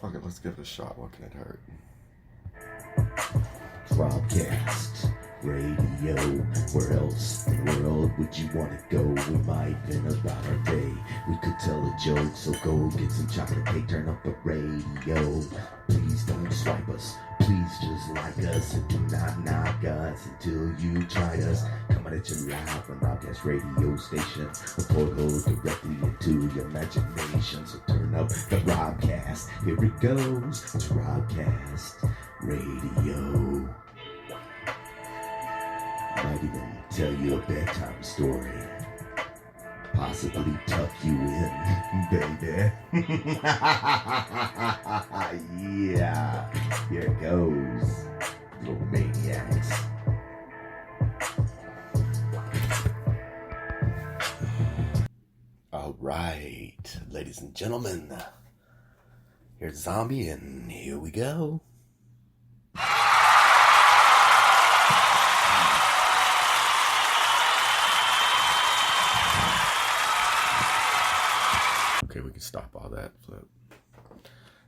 Fuck it, let's give it a shot. What can it hurt? Robcast radio. Where else in the world would you want to go? We might vent about our day. We could tell a joke, so go get some chocolate cake. Turn up the radio. Please don't swipe us. Please just like us and do not knock us until you try us. Coming at you live on Robcast radio station. A portal directly into your imagination. So turn up the Robcast. Here it goes. It's Robcast radio. Might even tell you a bedtime story. Possibly tuck you in, baby. Yeah, here it goes, little maniacs. All right, ladies and gentlemen, here's Zombie, and here we go. Okay, we can stop all that flip.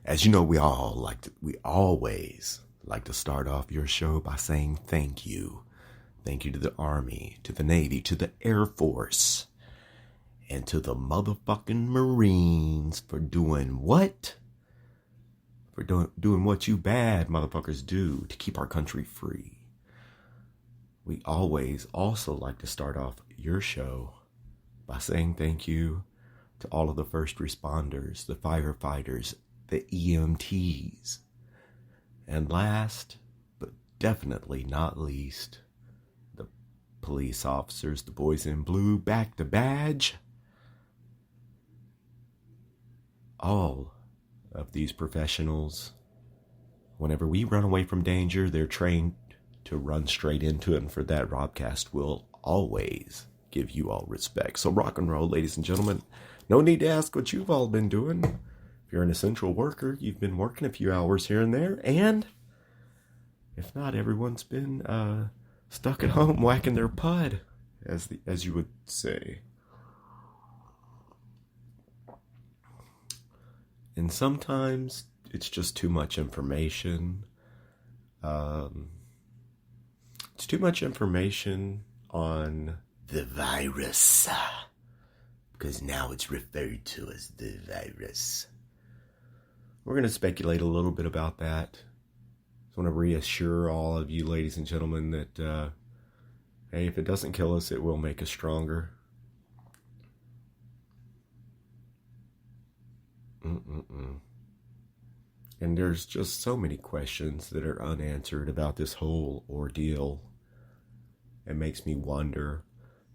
As you know, we always like to start off your show by saying thank you. Thank you to the Army, to the Navy, to the Air Force, and to the motherfucking Marines for doing what? For doing what you bad motherfuckers do to keep our country free. We always also like to start off your show by saying thank you to all of the first responders, the firefighters, the EMTs, and last, but definitely not least, the police officers, the boys in blue, back to badge. All of these professionals, whenever we run away from danger, they're trained to run straight into it, and for that, Robcast will always give you all respect. So rock and roll, ladies and gentlemen. No need to ask what you've all been doing. If you're an essential worker, you've been working a few hours here and there, and if not, everyone's been stuck at home whacking their pud, as you would say. And sometimes it's just too much information. It's too much information on the virus. Because now it's referred to as the virus. We're going to speculate a little bit about that. Just want to reassure all of you, ladies and gentlemen, that, hey, if it doesn't kill us, it will make us stronger. And there's just so many questions that are unanswered about this whole ordeal. It makes me wonder.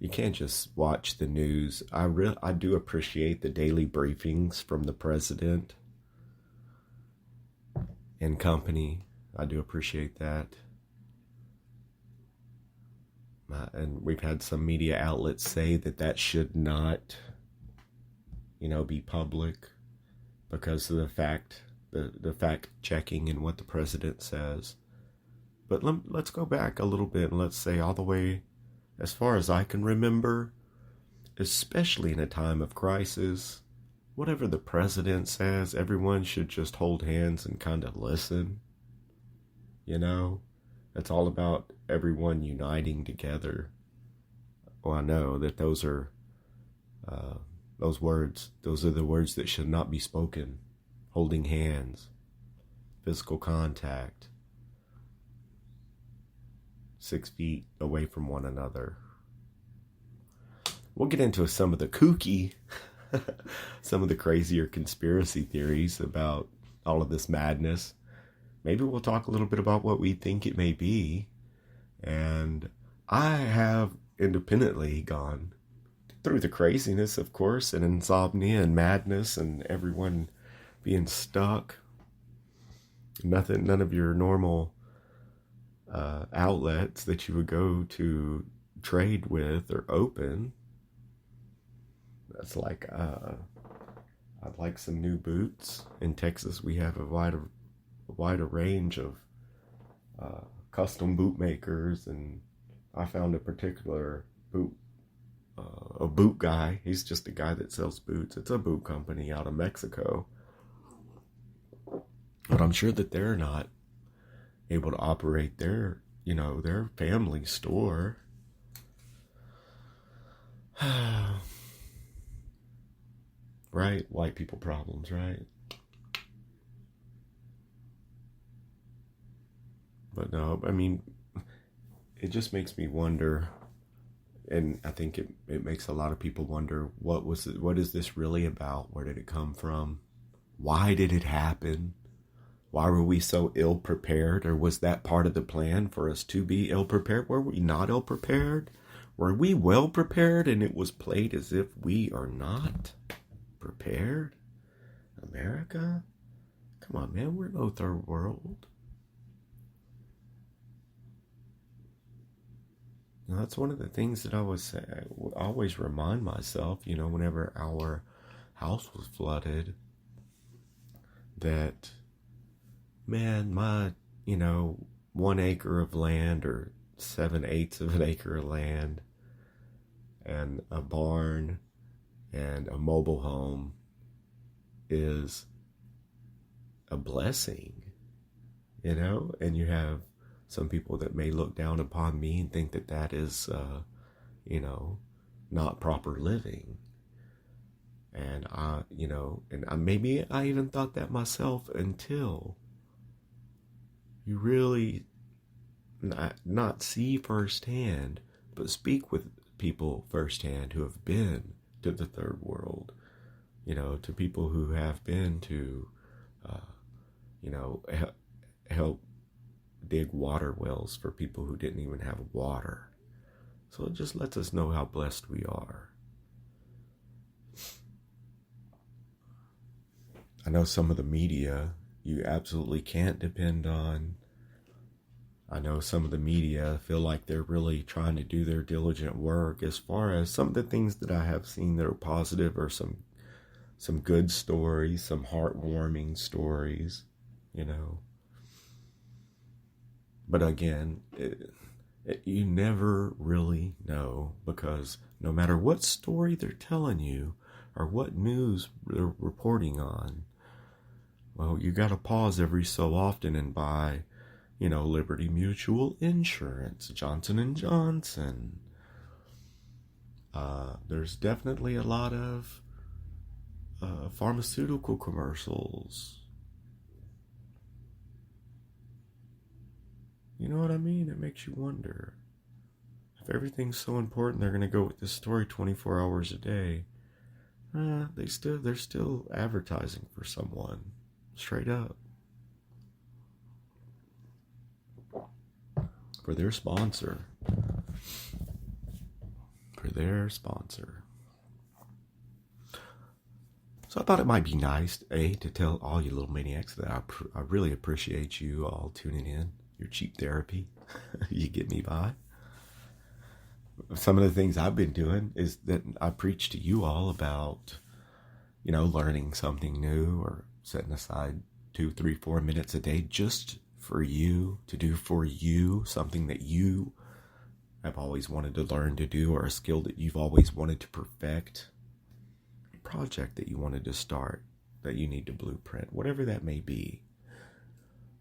You can't just watch the news. I do appreciate the daily briefings from the president and company. I do appreciate that. And we've had some media outlets say that should not, be public because of the fact checking and what the president says. But let's go back a little bit and let's say all the way, as far as I can remember, especially in a time of crisis, whatever the president says, everyone should just hold hands and kind of listen. It's all about everyone uniting together. Well, I know that those are the words that should not be spoken. Holding hands, physical contact, 6 feet away from one another. We'll get into some of the kooky, some of the crazier conspiracy theories about all of this madness. Maybe we'll talk a little bit about what we think it may be. And I have independently gone through the craziness, of course, and insomnia and madness and everyone being stuck. None of your normal outlets that you would go to trade with or open. That's like, I'd like some new boots. In Texas, we have a wider range of custom boot makers, and I found a particular boot, a boot guy. He's just a guy that sells boots. It's a boot company out of Mexico. But I'm sure that they're not able to operate their family store. Right? White people problems, right? But no, I mean, it just makes me wonder, and I think it makes a lot of people wonder, what is this really about? Where did it come from? Why did it happen? Why were we so ill prepared? Or was that part of the plan for us to be ill prepared? Were we not ill prepared? Were we well prepared and it was played as if we are not prepared? America? Come on, man, we're no third world. Now, that's one of the things that I always remind myself, whenever our house was flooded, that, man, my, 1 acre of land or 7/8 of an acre of land and a barn and a mobile home is a blessing, and you have some people that may look down upon me and think that is, not proper living. And maybe I even thought that myself until you really not see firsthand, but speak with people firsthand who have been to the third world, to people who have been to, help dig water wells for people who didn't even have water. So it just lets us know how blessed we are. I know some of the media you absolutely can't depend on. I know some of the media feel like they're really trying to do their diligent work. As far as some of the things that I have seen that are positive are some good stories, some heartwarming stories, But again, you never really know, because no matter what story they're telling you or what news they're reporting on, well, you got to pause every so often and buy, Liberty Mutual Insurance, Johnson & Johnson. There's definitely a lot of pharmaceutical commercials. You know what I mean? It makes you wonder. If everything's so important, they're going to go with this story 24 hours a day. They're still advertising for someone. Straight up. For their sponsor. So I thought it might be nice, to tell all you little maniacs that I really appreciate you all tuning in. Your cheap therapy. You get me by. Some of the things I've been doing is that I preach to you all about, learning something new, or setting aside 2, 3, 4 minutes a day just for you, to do for you something that you have always wanted to learn to do, or a skill that you've always wanted to perfect, a project that you wanted to start, that you need to blueprint, whatever that may be.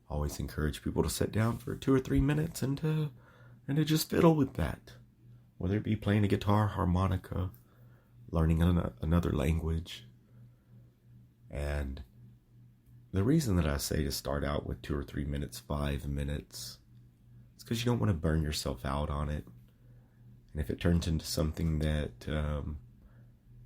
Always encourage people to sit down for 2 or 3 minutes and to just fiddle with that. Whether it be playing a guitar, harmonica, learning another language. And the reason that I say to start out with 2 or 3 minutes, 5 minutes, is because you don't want to burn yourself out on it. And if it turns into something that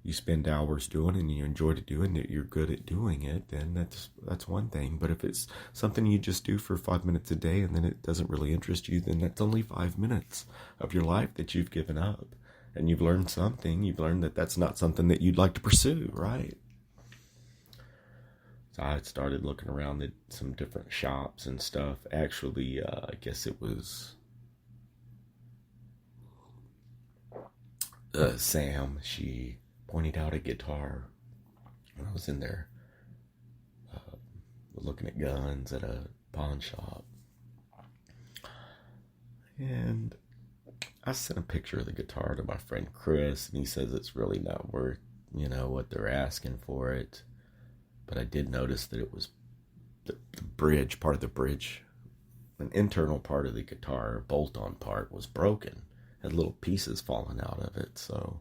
you spend hours doing and you enjoy to do, and that you're good at doing it, then that's one thing. But if it's something you just do for 5 minutes a day and then it doesn't really interest you, then that's only 5 minutes of your life that you've given up. And you've learned something. You've learned that that's not something that you'd like to pursue, right? So I started looking around at some different shops and stuff. Actually, I guess it was Sam. She pointed out a guitar when I was in there looking at guns at a pawn shop. And I sent a picture of the guitar to my friend Chris, and he says it's really not worth, what they're asking for it. But I did notice that it was the bridge, part of the bridge, an internal part of the guitar, bolt-on part, was broken. Had little pieces falling out of it, so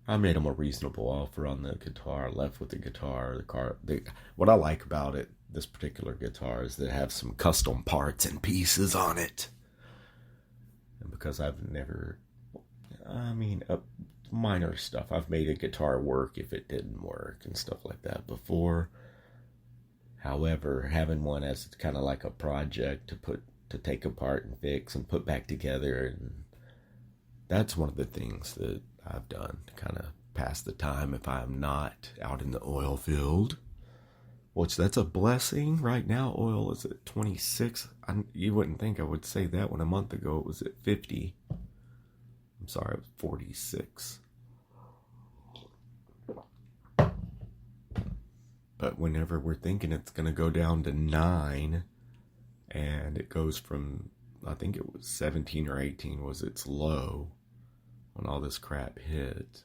I made him a reasonable offer on the guitar, left with the guitar. What I like about it, this particular guitar, is that it has some custom parts and pieces on it. And because minor stuff. I've made a guitar work if it didn't work and stuff like that before. However, having one as kind of like a project to take apart and fix and put back together, and that's one of the things that I've done to kind of pass the time if I'm not out in the oil field. Which, that's a blessing. Right now, oil is at 26. You wouldn't think I would say that when a month ago it was at 50. I'm sorry, it was 46. But whenever we're thinking it's going to go down to 9, and it goes from, I think it was 17 or 18 was its low when all this crap hit.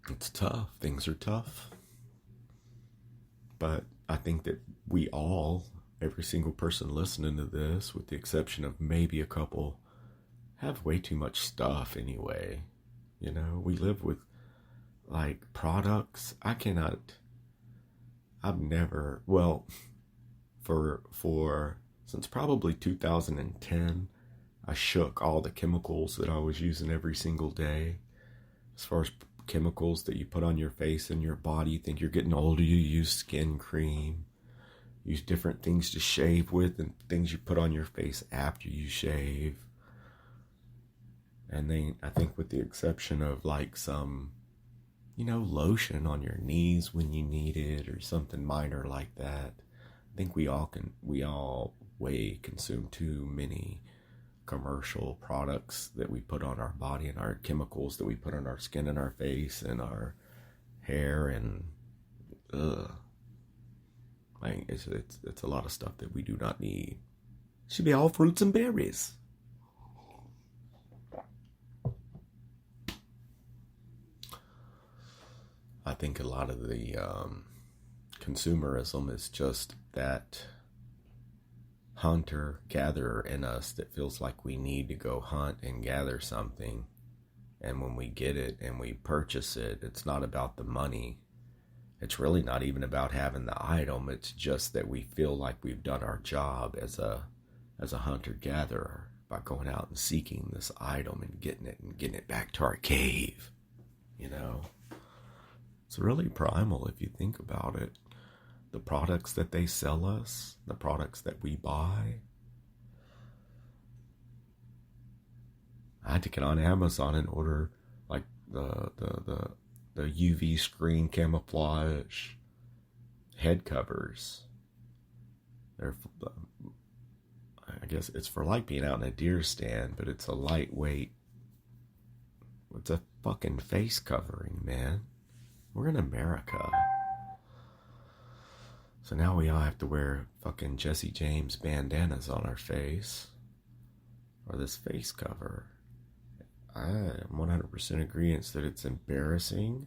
It's tough. Things are tough. But I think that we all, every single person listening to this, with the exception of maybe a couple, have way too much stuff anyway. You know, we live with, like, products. Since probably 2010, I shook all the chemicals that I was using every single day. As far as chemicals that you put on your face and your body, you think you're getting older, you use skin cream, use different things to shave with, and things you put on your face after you shave. And then I think with the exception of like some, lotion on your knees when you need it or something minor like that, I think we all way consume too many commercial products that we put on our body, and our chemicals that we put on our skin and our face and our hair, and it's a lot of stuff that we do not need. It should be all fruits and berries. I think a lot of the consumerism is just that hunter-gatherer in us that feels like we need to go hunt and gather something. And when we get it and we purchase it, it's not about the money. It's really not even about having the item. It's just that we feel like we've done our job as a hunter-gatherer by going out and seeking this item and getting it back to our cave. It's really primal if you think about it. The products that they sell us, the products that we buy. I had to get on Amazon and order like the UV screen camouflage head covers. They're, I guess it's for like being out in a deer stand, but it's a lightweight. It's a fucking face covering, man. We're in America. So now we all have to wear fucking Jesse James bandanas on our face. Or this face cover. I am 100% agreeing that it's embarrassing.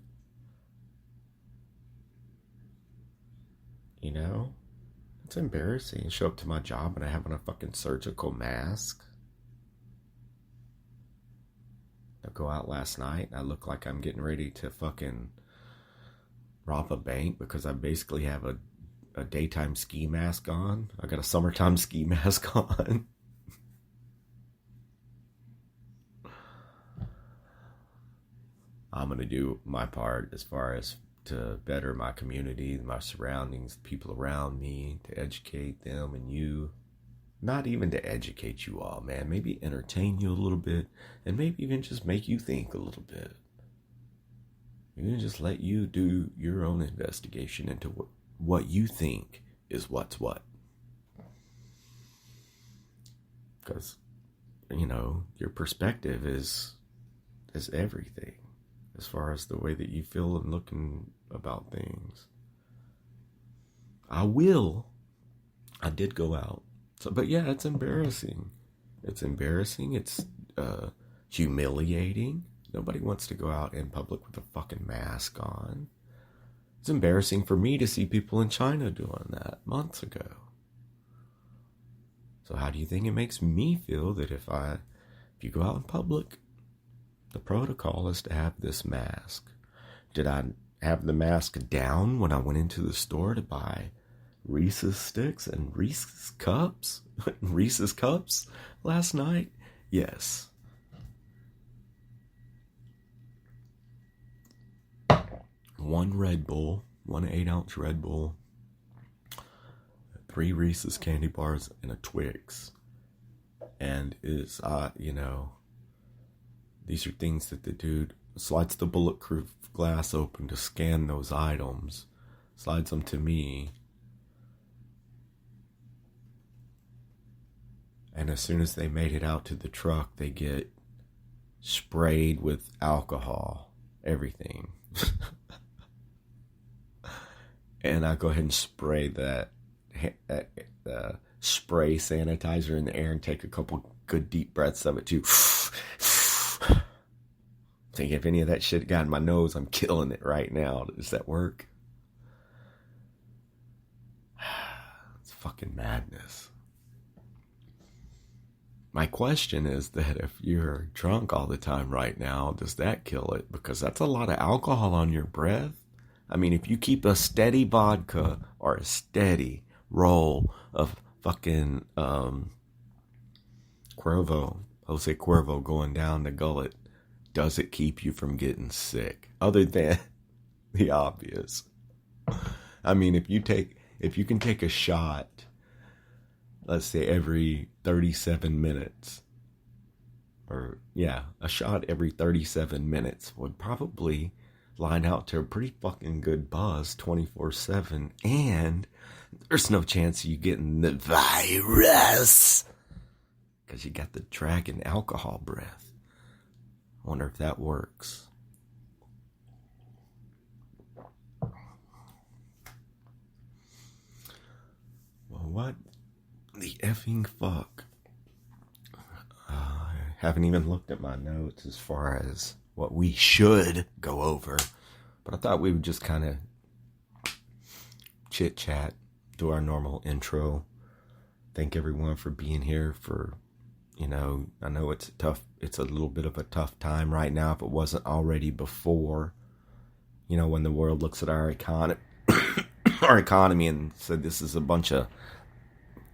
It's embarrassing. Show up to my job and I have on a fucking surgical mask. I go out last night and I look like I'm getting ready to fucking rob a bank because I basically have a daytime ski mask on. I got a summertime ski mask on. I'm going to do my part as far as to better my community, my surroundings, the people around me, to educate them and you. Not even to educate you all, man. Maybe entertain you a little bit, and maybe even just make you think a little bit. Even just let you do your own investigation into what you think is what's what. Because, your perspective is everything as far as the way that you feel and looking about things. I did go out. But yeah, it's embarrassing. It's embarrassing. It's humiliating. Nobody wants to go out in public with a fucking mask on. It's embarrassing for me to see people in China doing that months ago. So how do you think it makes me feel that if you go out in public, the protocol is to have this mask? Did I have the mask down when I went into the store to buy Reese's sticks and Reese's cups? Reese's cups last night? Yes. One Red Bull, 1 8-ounce Red Bull, 3 Reese's candy bars, and a Twix. And is, these are things that the dude slides the bulletproof glass open to scan those items, slides them to me, and as soon as they made it out to the truck, they get sprayed with alcohol, everything. And I go ahead and spray that spray sanitizer in the air and take a couple good deep breaths of it too. Think if any of that shit got in my nose, I'm killing it right now. Does that work? It's fucking madness. My question is that if you're drunk all the time right now, does that kill it? Because that's a lot of alcohol on your breath. I mean, if you keep a steady vodka or a steady roll of fucking Jose Cuervo going down the gullet, does it keep you from getting sick? Other than the obvious. I mean, if you can take a shot, let's say every 37 minutes, a shot every 37 minutes would probably line out to a pretty fucking good buzz 24/7, and there's no chance of you getting the virus because you got the dragon alcohol breath. I wonder if that works. Well, what the effing fuck? I haven't even looked at my notes as far as what we should go over, but I thought we would just kind of chit chat, do our normal intro. Thank everyone for being here. I know it's a little bit of a tough time right now, if it wasn't already before. When the world looks at our economy and said this is a bunch of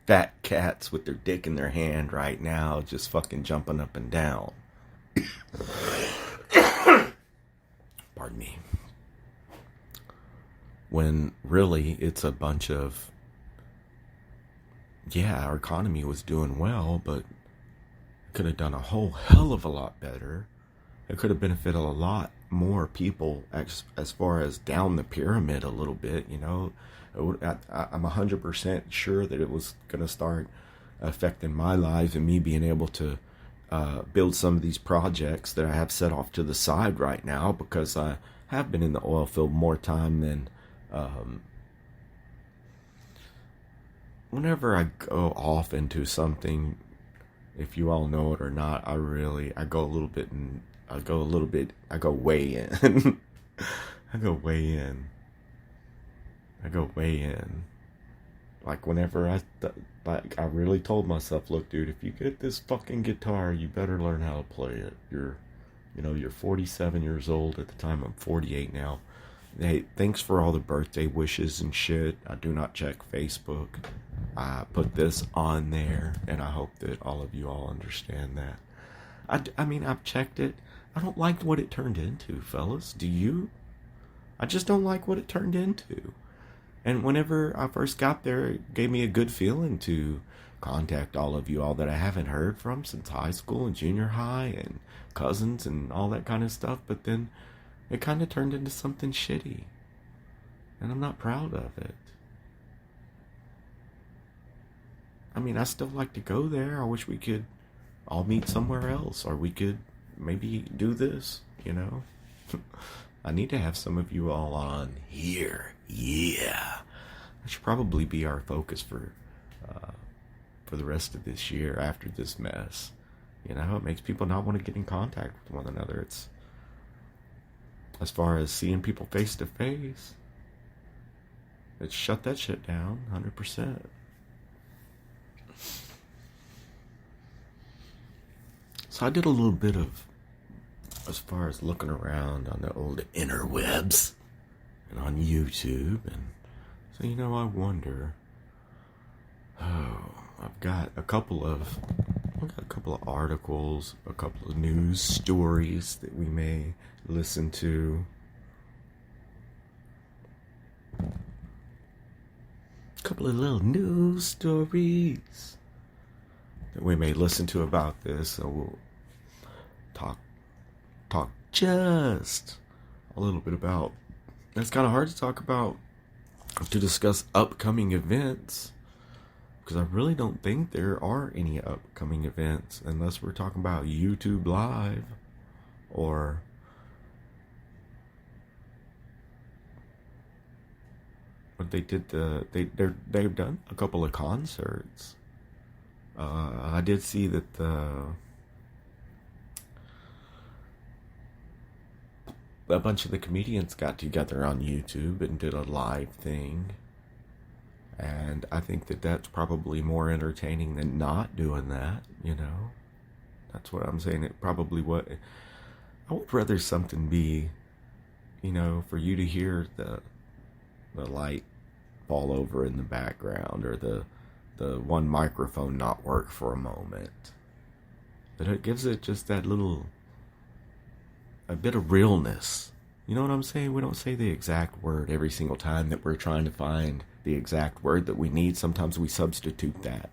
fat cats with their dick in their hand right now, just fucking jumping up and down. Pardon me. When really it's a bunch of, our economy was doing well, but it could have done a whole hell of a lot better. It could have benefited a lot more people as far as down the pyramid a little bit, I'm 100% sure that it was going to start affecting my life and me being able to build some of these projects that I have set off to the side right now, because I have been in the oil field more time than whenever I go off into something, if you all know it or not, I go way in. I go way in. Like whenever I really told myself, look, dude, if you get this fucking guitar, you better learn how to play it. You're 47 years old at the time. I'm 48 now. Hey, thanks for all the birthday wishes and shit. I do not check Facebook. I put this on there, and I hope that all of you all understand that. I've checked it. I don't like what it turned into, fellas. Do you? I just don't like what it turned into. And whenever I first got there, it gave me a good feeling to contact all of you all that I haven't heard from since high school and junior high and cousins and all that kind of stuff. But then it kind of turned into something shitty. And I'm not proud of it. I still like to go there. I wish we could all meet somewhere else, or we could maybe do this, I need to have some of you all on here. Yeah. That should probably be our focus for the rest of this year after this mess. It makes people not want to get in contact with one another. It's as far as seeing people face to face, it's shut that shit down 100%. So I did a little bit of, as far as looking around on the old interwebs and on YouTube, and so I wonder. I've got a couple of articles, a couple of news stories that we may listen to. A couple of little news stories that we may listen to about this, so we'll talk just a little bit about. It's kind of hard to talk about, to discuss upcoming events, because I really don't think there are any upcoming events unless we're talking about YouTube Live or what they did. They've done a couple of concerts. I did see that a bunch of the comedians got together on YouTube and did a live thing. And I think that that's probably more entertaining than not doing that, That's what I'm saying. It probably I would rather something be, for you to hear the light fall over in the background, or the one microphone not work for a moment. But it gives it just that a bit of realness. You know what I'm saying? We don't say the exact word every single time that we're trying to find the exact word that we need. Sometimes we substitute that.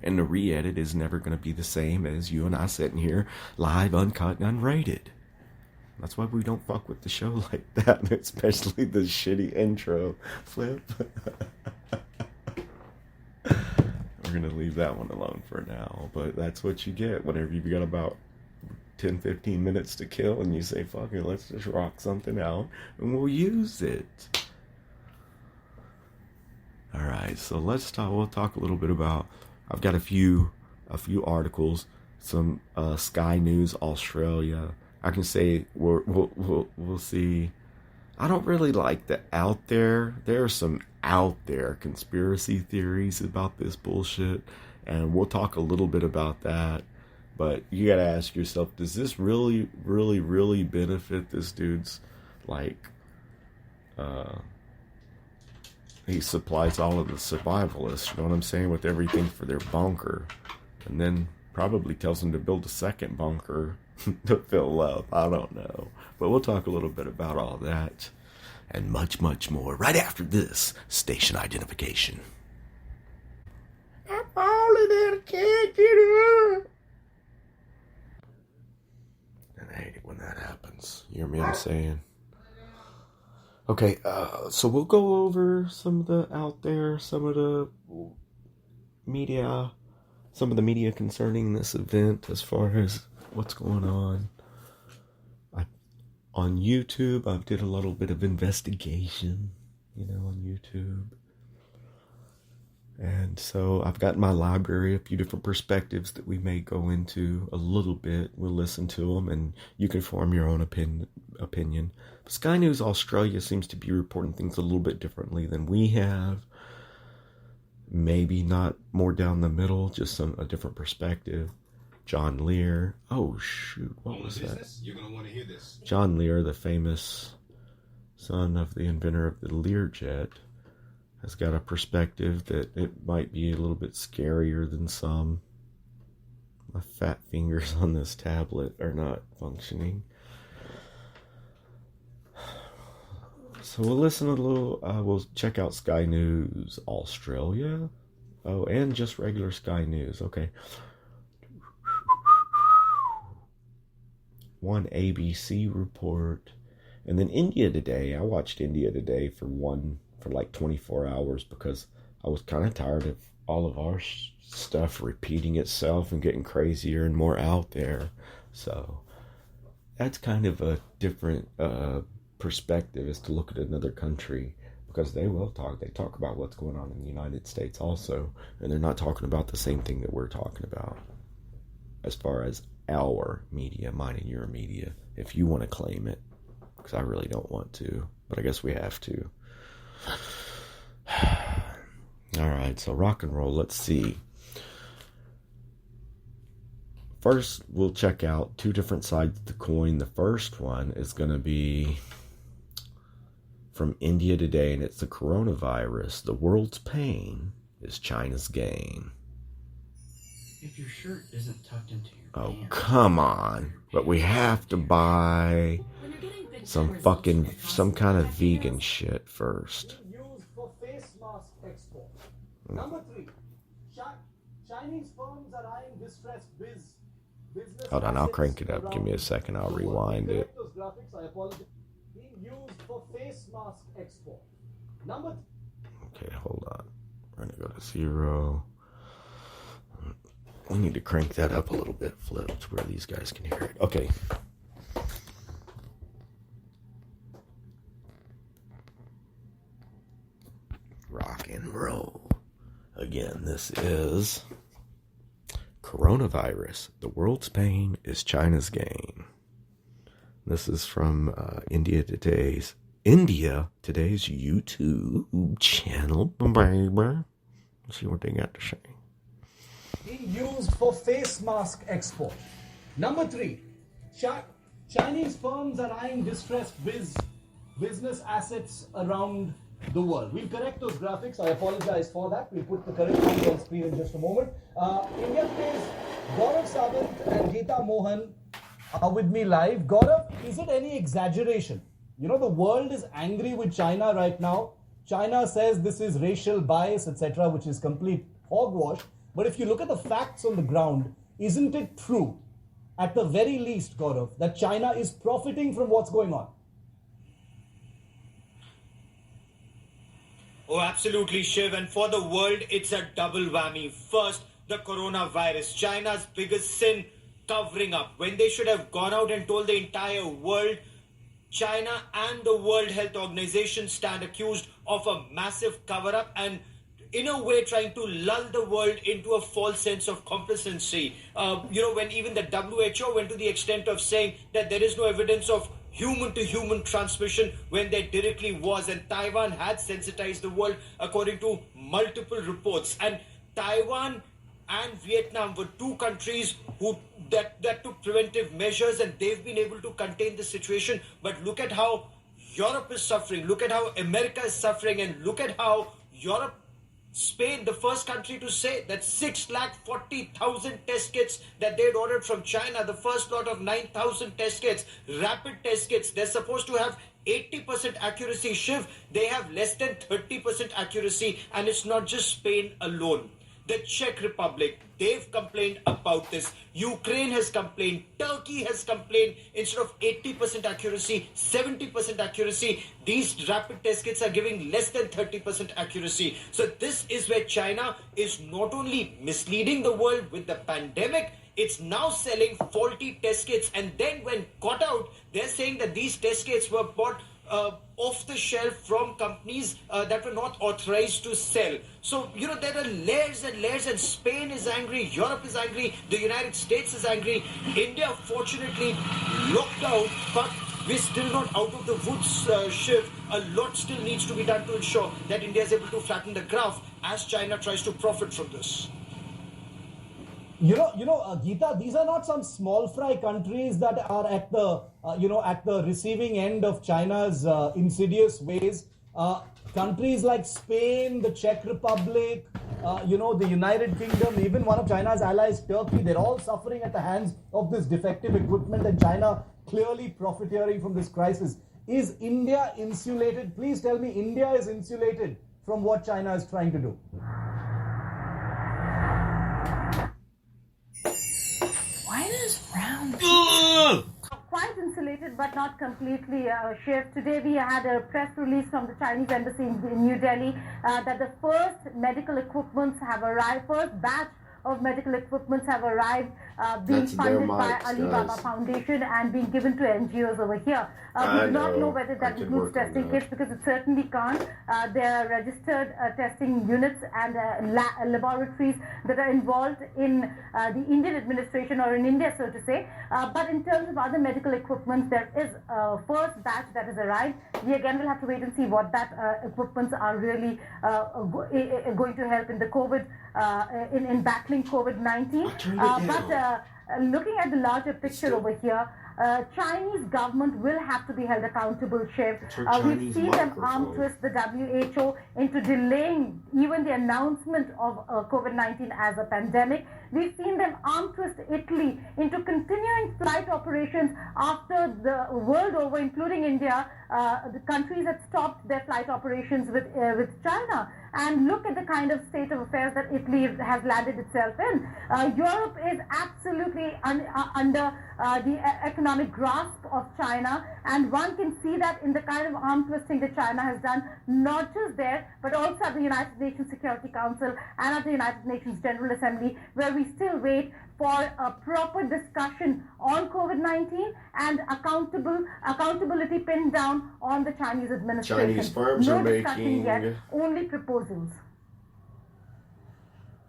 And the re-edit is never going to be the same as you and I sitting here live, uncut, and unrated. That's why we don't fuck with the show like that, especially the shitty intro flip. We're going to leave that one alone for now. But that's what you get whenever you've got about 10-15 minutes to kill and you say, fuck it, let's just rock something out and we'll use it. Alright, so we'll talk a little bit about, I've got a few articles, some Sky News Australia. I can say we'll see. I don't really like the out there. There are some out there conspiracy theories about this bullshit, and we'll talk a little bit about that. But you gotta ask yourself, does this really, really, really benefit this dude's, he supplies all of the survivalists, you know what I'm saying, with everything for their bunker. And then probably tells them to build a second bunker to fill up. I don't know. But we'll talk a little bit about all that and much, much more right after this station identification. I'm falling and I can't get up. And I hate it when that happens. You hear me? I'm saying. Okay, so we'll go over some of the out there, some of the media concerning this event as far as what's going on. On YouTube, I did a little bit of investigation, on YouTube. And so I've got in my library a few different perspectives that we may go into a little bit. We'll listen to them and you can form your own opinion. Sky News Australia seems to be reporting things a little bit differently than we have. Maybe not more down the middle, just a different perspective. John Lear. Oh, shoot. What was that? You're going to want to hear this. John Lear, the famous son of the inventor of the Learjet, has got a perspective that it might be a little bit scarier than some. My fat fingers on this tablet are not functioning. So we'll listen a little, we'll check out Sky News Australia. Oh, and just regular Sky News. Okay. One ABC report. And then India Today. I watched India Today for like 24 hours because I was kind of tired of all of our stuff repeating itself and getting crazier and more out there. So that's kind of a different perspective, is to look at another country, because they talk about what's going on in the United States also, and they're not talking about the same thing that we're talking about as far as our media, mine and your media, if you want to claim it. because I really don't want to, but I guess we have to. All right, so rock and roll. Let's see. First, we'll check out two different sides of the coin. The first one is going to be from India Today, and it's the coronavirus. The world's pain is China's gain. If your shirt isn't tucked into your Oh, pants, come on. But we have to buy some kind of vegan shit first. Used for face mask export. Number 3, Chinese firms are eyeing distressed business. Hold on, I'll crank it up. Give me a second, I'll rewind it. Those graphics, I apologize. Being used for face mask export. Number. Okay, hold on. We're gonna go to 0. We need to crank that up a little bit, Flip, to where these guys can hear it. Okay. Rock and roll. Again, this is coronavirus. The world's pain is China's gain. This is from India Today's YouTube channel, baby. Let's see what they got to say. Being used for face mask export. Number 3, Chinese firms are eyeing distressed business assets around the world. We'll correct those graphics. I apologize for that. We'll put the correct ones on screen in just a moment. India Today's Gaurav Sawant and Geeta Mohan are with me live. Gaurav, is it any exaggeration? You know, the world is angry with China right now. China says this is racial bias, etc., which is complete hogwash. But if you look at the facts on the ground, isn't it true, at the very least, Gaurav, that China is profiting from what's going on? Oh, absolutely, Shiv. And for the world, it's a double whammy. First, the coronavirus, China's biggest sin, covering up. When they should have gone out and told the entire world, China and the World Health Organization stand accused of a massive cover-up and in a way trying to lull the world into a false sense of complacency. When even the WHO went to the extent of saying that there is no evidence of human-to-human transmission when there directly was, and Taiwan had sensitized the world according to multiple reports. And Taiwan and Vietnam were two countries that took preventive measures, and they've been able to contain the situation. But look at how Europe is suffering, look at how America is suffering, and look at how Spain, the first country to say that 640,000 test kits that they'd ordered from China, the first lot of 9,000 test kits, rapid test kits, they're supposed to have 80% accuracy. Shiv, they have less than 30% accuracy, and it's not just Spain alone. The Czech Republic, they've complained about this. Ukraine has complained. Turkey has complained. Instead of 80% accuracy, 70% accuracy. These rapid test kits are giving less than 30% accuracy. So this is where China is not only misleading the world with the pandemic, it's now selling faulty test kits. And then when caught out, they're saying that these test kits were bought off the shelf from companies that were not authorized to sell. So, there are layers and layers, and Spain is angry, Europe is angry, the United States is angry. India, fortunately, locked out, but we're still not out of the woods, Shiv. A lot still needs to be done to ensure that India is able to flatten the graph as China tries to profit from this. Geeta, these are not some small fry countries that are at the receiving end of China's insidious ways. Countries like Spain, the Czech Republic, the United Kingdom, even one of China's allies, Turkey, they're all suffering at the hands of this defective equipment, and China clearly profiteering from this crisis. Is India insulated? Please tell me India is insulated from what China is trying to do. Quite insulated, but not completely, Shiv. Today we had a press release from the Chinese embassy in New Delhi that the first medical equipments have arrived, first batch of medical equipments have arrived, being That's their funded by mics, Alibaba guys. Foundation and being given to NGOs over here. We I do not know know. whether I that can includes work on testing that. kits, because it certainly can't. There are registered testing units and laboratories that are involved in the Indian administration, or in India, so to say. But in terms of other medical equipment, there is a first batch that has arrived. We again will have to wait and see what that equipments are really going to help in the COVID, in battling COVID-19. Looking at the larger picture over here, Chinese government will have to be held accountable, Shiv. We've seen them arm twist the WHO into delaying even the announcement of COVID-19 as a pandemic. We've seen them arm twist Italy into continuing flight operations after the world over, including India, the countries had stopped their flight operations with China. And look at the kind of state of affairs that Italy has landed itself in. Europe is absolutely under the economic grasp of China, and one can see that in the kind of arm twisting that China has done, not just there, but also at the United Nations Security Council and at the United Nations General Assembly, where we still wait for a proper discussion on COVID-19 and accountability pinned down on the Chinese administration. Chinese firms no are discussion making... yet, only proposals.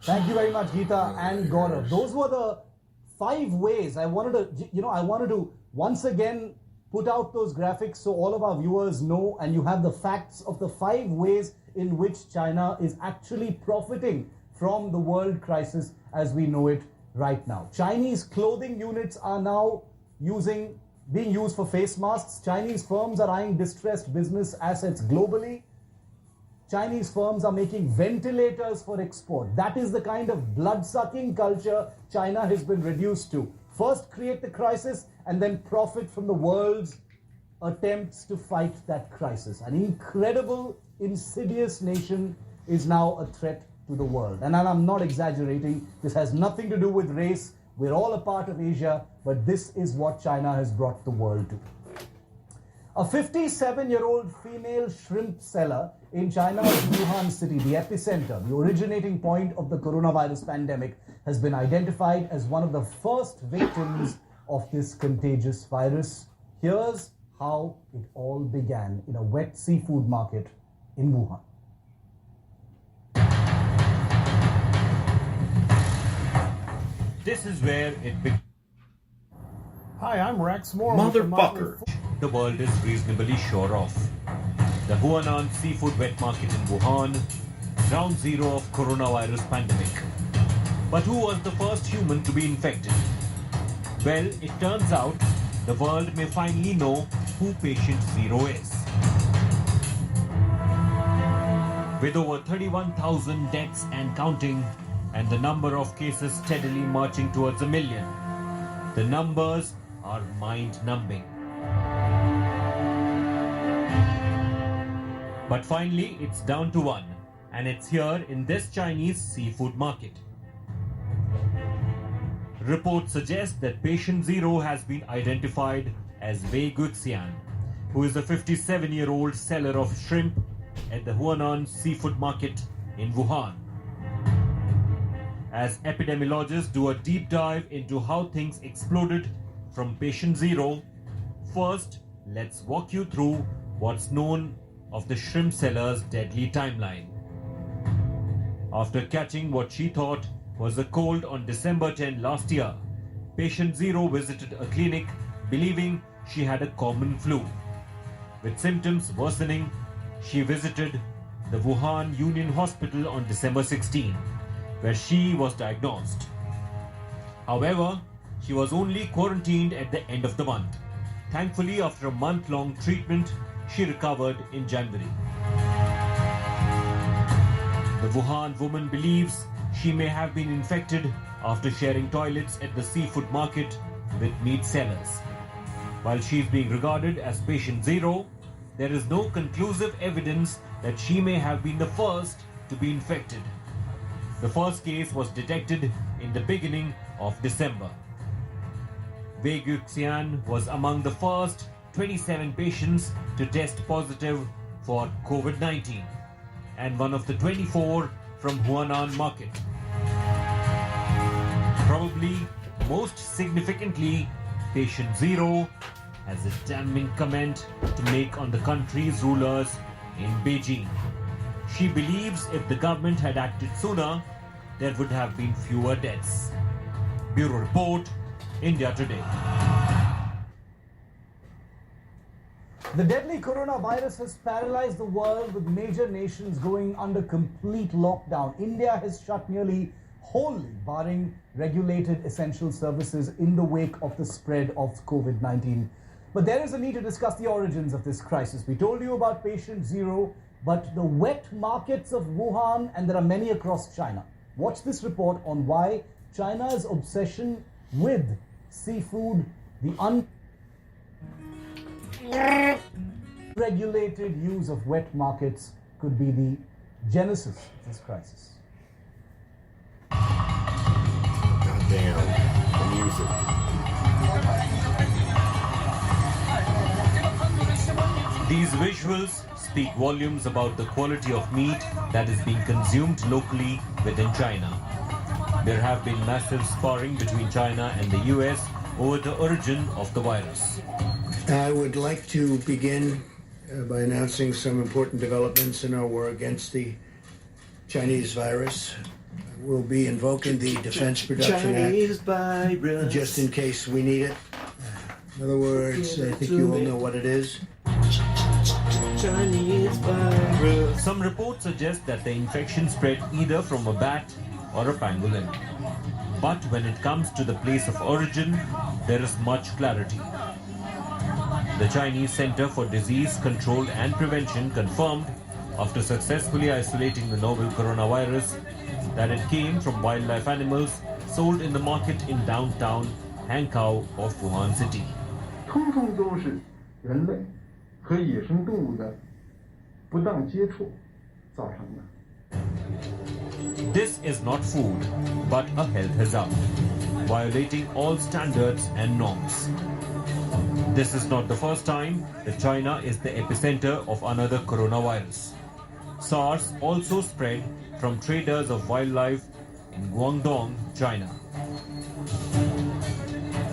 Thank you very much, Geeta and Gaurav. Those were the 5 ways I wanted to once again put out those graphics so all of our viewers know, and you have the facts of the 5 ways in which China is actually profiting from the world crisis as we know it right now. Chinese clothing units are now being used for face masks. Chinese firms are eyeing distressed business assets globally. Chinese firms are making ventilators for export. That is the kind of blood-sucking culture China has been reduced to. First create the crisis and then profit from the world's attempts to fight that crisis. An incredible, insidious nation is now a threat to the world. And I'm not exaggerating. This has nothing to do with race. We're all a part of Asia, but this is what China has brought the world to. A 57-year-old female shrimp seller in China's Wuhan city, the epicenter, the originating point of the coronavirus pandemic, has been identified as one of the first victims of this contagious virus. Here's how it all began in a wet seafood market in Wuhan. This is where it began. Hi, I'm Rex Moore. Motherfucker. The world is reasonably sure of. The Huanan seafood wet market in Wuhan, ground zero of coronavirus pandemic. But who was the first human to be infected? Well, it turns out the world may finally know who patient zero is. With over 31,000 deaths and counting, and the number of cases steadily marching towards 1 million, the numbers are mind-numbing. But finally, it's down to 1, and it's here in this Chinese seafood market. Reports suggest that patient zero has been identified as Wei Guxian, who is a 57-year-old seller of shrimp at the Huanan seafood market in Wuhan. As epidemiologists do a deep dive into how things exploded from patient zero, first, let's walk you through what's known of the shrimp seller's deadly timeline. After catching what she thought was a cold on December 10 last year, patient zero visited a clinic believing she had a common flu. With symptoms worsening, she visited the Wuhan Union Hospital on December 16, where she was diagnosed. However, she was only quarantined at the end of the month. Thankfully, after a month-long treatment, she recovered in January. The Wuhan woman believes she may have been infected after sharing toilets at the seafood market with meat sellers. While she is being regarded as patient zero, there is no conclusive evidence that she may have been the first to be infected. The first case was detected in the beginning of December. Wei Guxian was among the first 27 patients to test positive for COVID-19 and one of the 24 from Huanan market. Probably most significantly, Patient Zero has a damning comment to make on the country's rulers in Beijing. She believes if the government had acted sooner, there would have been fewer deaths. Bureau Report, India Today. The deadly coronavirus has paralyzed the world, with major nations going under complete lockdown. India has shut nearly wholly, barring regulated essential services in the wake of the spread of COVID-19. But there is a need to discuss the origins of this crisis. We told you about Patient Zero, but the wet markets of Wuhan, and there are many across China. Watch this report on why China's obsession with seafood, the unregulated use of wet markets, could be the genesis of this crisis. Goddamn, the music. These visuals speak volumes about the quality of meat that is being consumed locally within China. There have been massive sparring between China and the US over the origin of the virus. I would like to begin by announcing some important developments in our war against the Chinese virus. We'll be invoking the Defense Production Chinese Act virus. just in case we need it. In other words, I think you all know what it is. Chinese virus. Some reports suggest that the infection spread either from a bat or a pangolin. But when it comes to the place of origin, there is much clarity. The Chinese Center for Disease Control and Prevention confirmed, after successfully isolating the novel coronavirus, that it came from wildlife animals sold in the market in downtown Hankou of Wuhan City. 通通都是人类和野生动物的不当接触造成的。 This is not food, but a health hazard, violating all standards and norms. This is not the first time that China is the epicenter of another coronavirus. SARS also spread from traders of wildlife in Guangdong, China.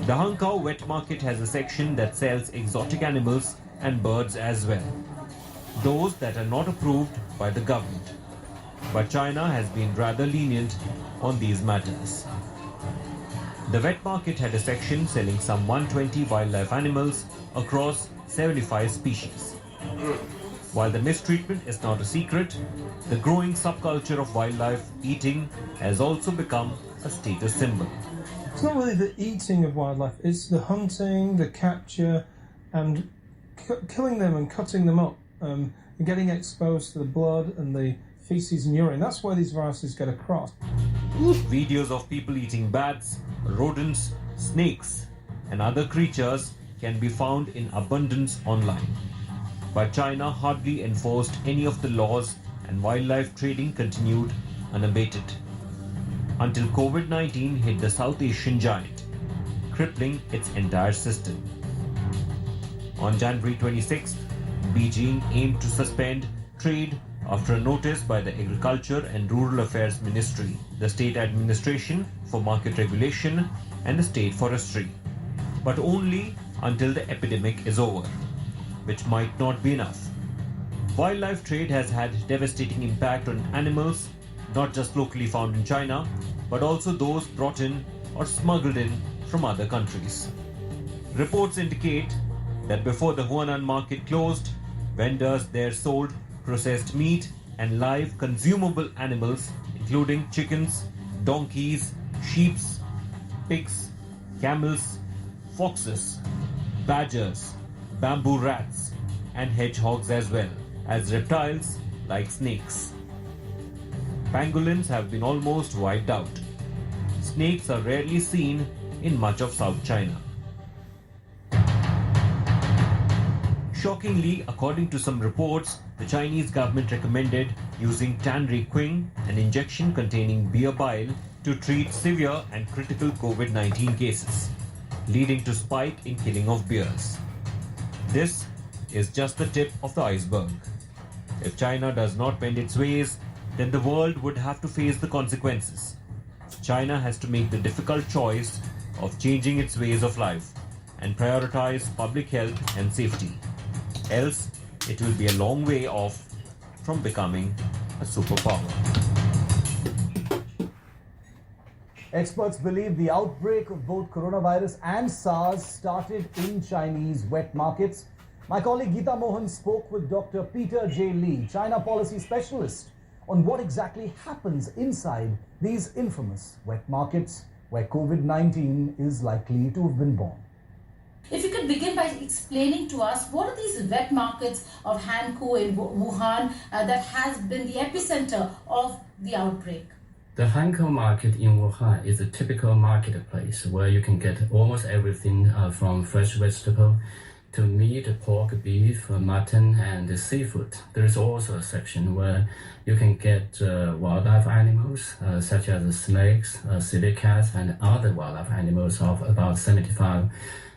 The Hankou wet market has a section that sells exotic animals and birds as well, those that are not approved by the government. But China has been rather lenient on these matters. The wet market had a section selling some 120 wildlife animals across 75 species. While the mistreatment is not a secret, the growing subculture of wildlife eating has also become a status symbol. It's not really the eating of wildlife, it's the hunting, the capture, and killing them and cutting them up, and getting exposed to the blood and the feces and urine. That's why these viruses get across. Videos of people eating bats, rodents, snakes, and other creatures can be found in abundance online. But China hardly enforced any of the laws, and wildlife trading continued unabated. Until COVID-19 hit the South Asian giant, crippling its entire system. On January 26th, Beijing aimed to suspend trade after a notice by the Agriculture and Rural Affairs Ministry, the State Administration for Market Regulation, and the State Forestry. But only until the epidemic is over, which might not be enough. Wildlife trade has had devastating impact on animals, not just locally found in China, but also those brought in or smuggled in from other countries. Reports indicate that before the Huanan market closed, vendors there sold processed meat and live consumable animals, including chickens, donkeys, sheep, pigs, camels, foxes, badgers, bamboo rats, and hedgehogs, as well as reptiles like snakes. Pangolins have been almost wiped out. Snakes are rarely seen in much of South China. Shockingly, according to some reports, the Chinese government recommended using Tanri Quing, an injection containing beer bile, to treat severe and critical COVID-19 cases, leading to spike in killing of bears. This is just the tip of the iceberg. If China does not bend its ways, then the world would have to face the consequences. China has to make the difficult choice of changing its ways of life and prioritize public health and safety. Else, it will be a long way off from becoming a superpower. Experts believe the outbreak of both coronavirus and SARS started in Chinese wet markets. My colleague Geeta Mohan spoke with Dr. Peter J. Lee, China policy specialist, on what exactly happens inside these infamous wet markets where COVID-19 is likely to have been born. If you could begin by explaining to us what are these wet markets of Hankou in Wuhan that has been the epicenter of the outbreak? The Hankou market in Wuhan is a typical marketplace where you can get almost everything from fresh vegetable to meat, pork, beef, mutton, and seafood. There is also a section where you can get wildlife animals such as snakes, city cats, and other wildlife animals of about 75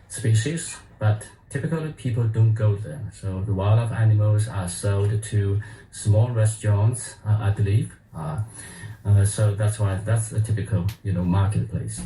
species. But typically people don't go there. So the wildlife animals are sold to small restaurants, I believe. So that's why that's a typical, marketplace.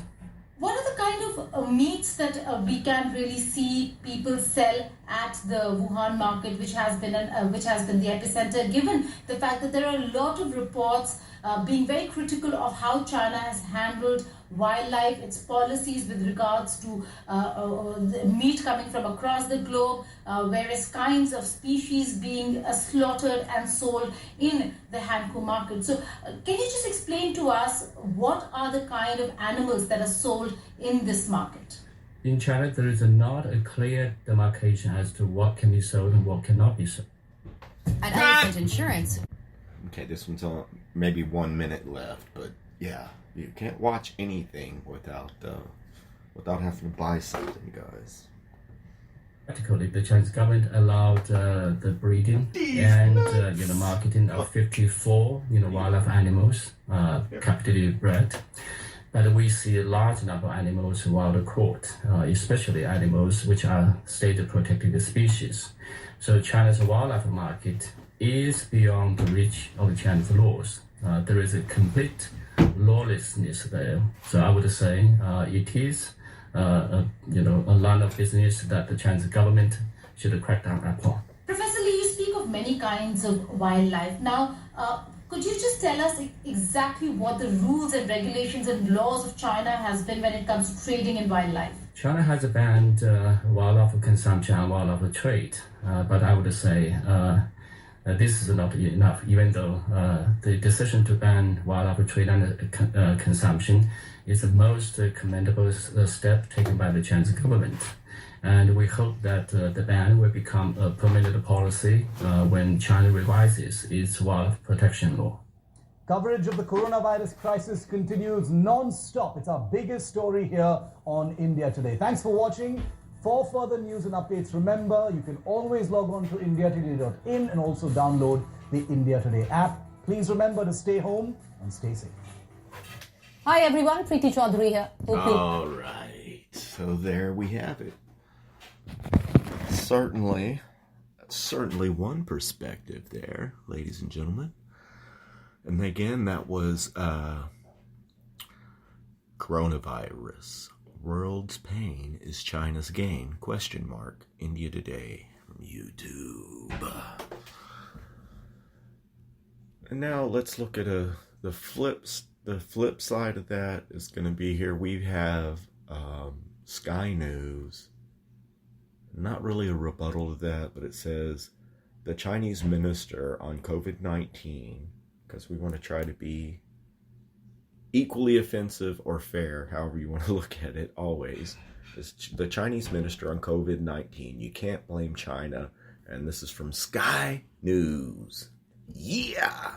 What are the kind of meats that we can really see people sell at the Wuhan market, which has been the epicenter? Given the fact that there are a lot of reports being very critical of how China has handled wildlife, its policies with regards to the meat coming from across the globe, various kinds of species being slaughtered and sold in the Hankou market. So can you just explain to us what are the kind of animals that are sold in this market? In China, there is not a clear demarcation as to what can be sold and what cannot be sold. And elephant insurance. Okay, this one's on maybe 1 minute left, but yeah, you can't watch anything without having to buy something, guys. Practically, the Chinese government allowed the breeding and marketing of 54 wildlife animals captively bred. But we see a large number of animals wild caught, especially animals which are state protected species. So China's wildlife market is beyond the reach of Chinese laws. There is a complete lawlessness there. So I would say it is a line of business that the Chinese government should crack down upon. Professor Lee, you speak of many kinds of wildlife. Now, could you just tell us exactly what the rules and regulations and laws of China has been when it comes to trading in wildlife? China has banned wildlife consumption and wildlife trade, but I would say this is not enough, even though the decision to ban wildlife trade and consumption is the most commendable step taken by the Chinese government. And we hope that the ban will become a permanent policy when China revises its wildlife protection law. Coverage of the coronavirus crisis continues non-stop. It's our biggest story here on India Today. Thanks for watching. For further news and updates, remember, you can always log on to indiatoday.in and also download the India Today app. Please remember to stay home and stay safe. Hi everyone, Preeti Chaudhary here. All right, so there we have it. Certainly one perspective there, ladies and gentlemen. And again, that was coronavirus. World's pain is China's gain? ? India Today from YouTube. And now let's look at the flip side of that is going to be here. We have Sky News. Not really a rebuttal to that, but it says the Chinese minister on COVID-19, because we want to try to be equally offensive or fair, however you want to look at it, always. The Chinese minister on COVID-19. You can't blame China. And this is from Sky News. Yeah!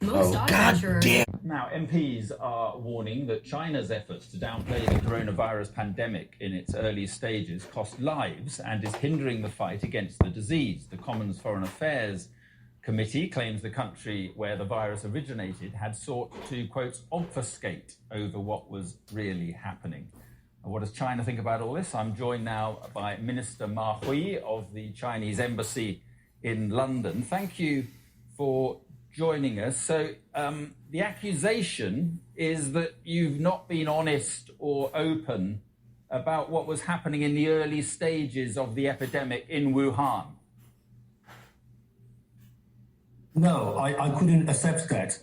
Now, MPs are warning that China's efforts to downplay the coronavirus pandemic in its early stages cost lives and is hindering the fight against the disease. The Commons Foreign Affairs Committee claims the country where the virus originated had sought to, quote, obfuscate over what was really happening. And what does China think about all this? I'm joined now by Minister Ma Hui of the Chinese Embassy in London. Thank you for joining us. So the accusation is that you've not been honest or open about what was happening in the early stages of the epidemic in Wuhan. No, I couldn't accept that.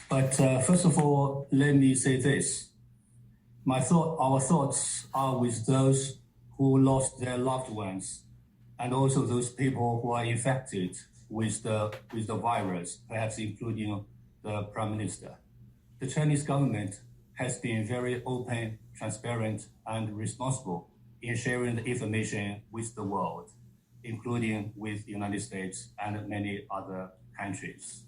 But first of all, let me say this. Our thoughts are with those who lost their loved ones, and also those people who are infected with the virus, perhaps including the Prime Minister. The Chinese government has been very open, transparent, and responsible in sharing the information with the world, including with the United States and many other countries.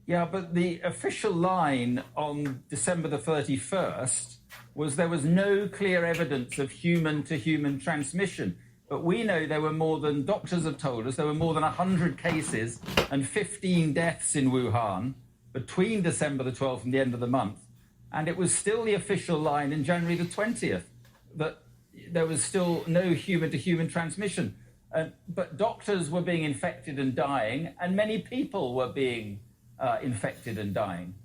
Yeah, but the official line on December the 31st was there was no clear evidence of human-to-human transmission. But we know there were more than, doctors have told us, there were more than 100 cases and 15 deaths in Wuhan between December the 12th and the end of the month. And it was still the official line in January the 20th that there was still no human-to-human transmission. But doctors were being infected and dying, and many people were being infected and dying.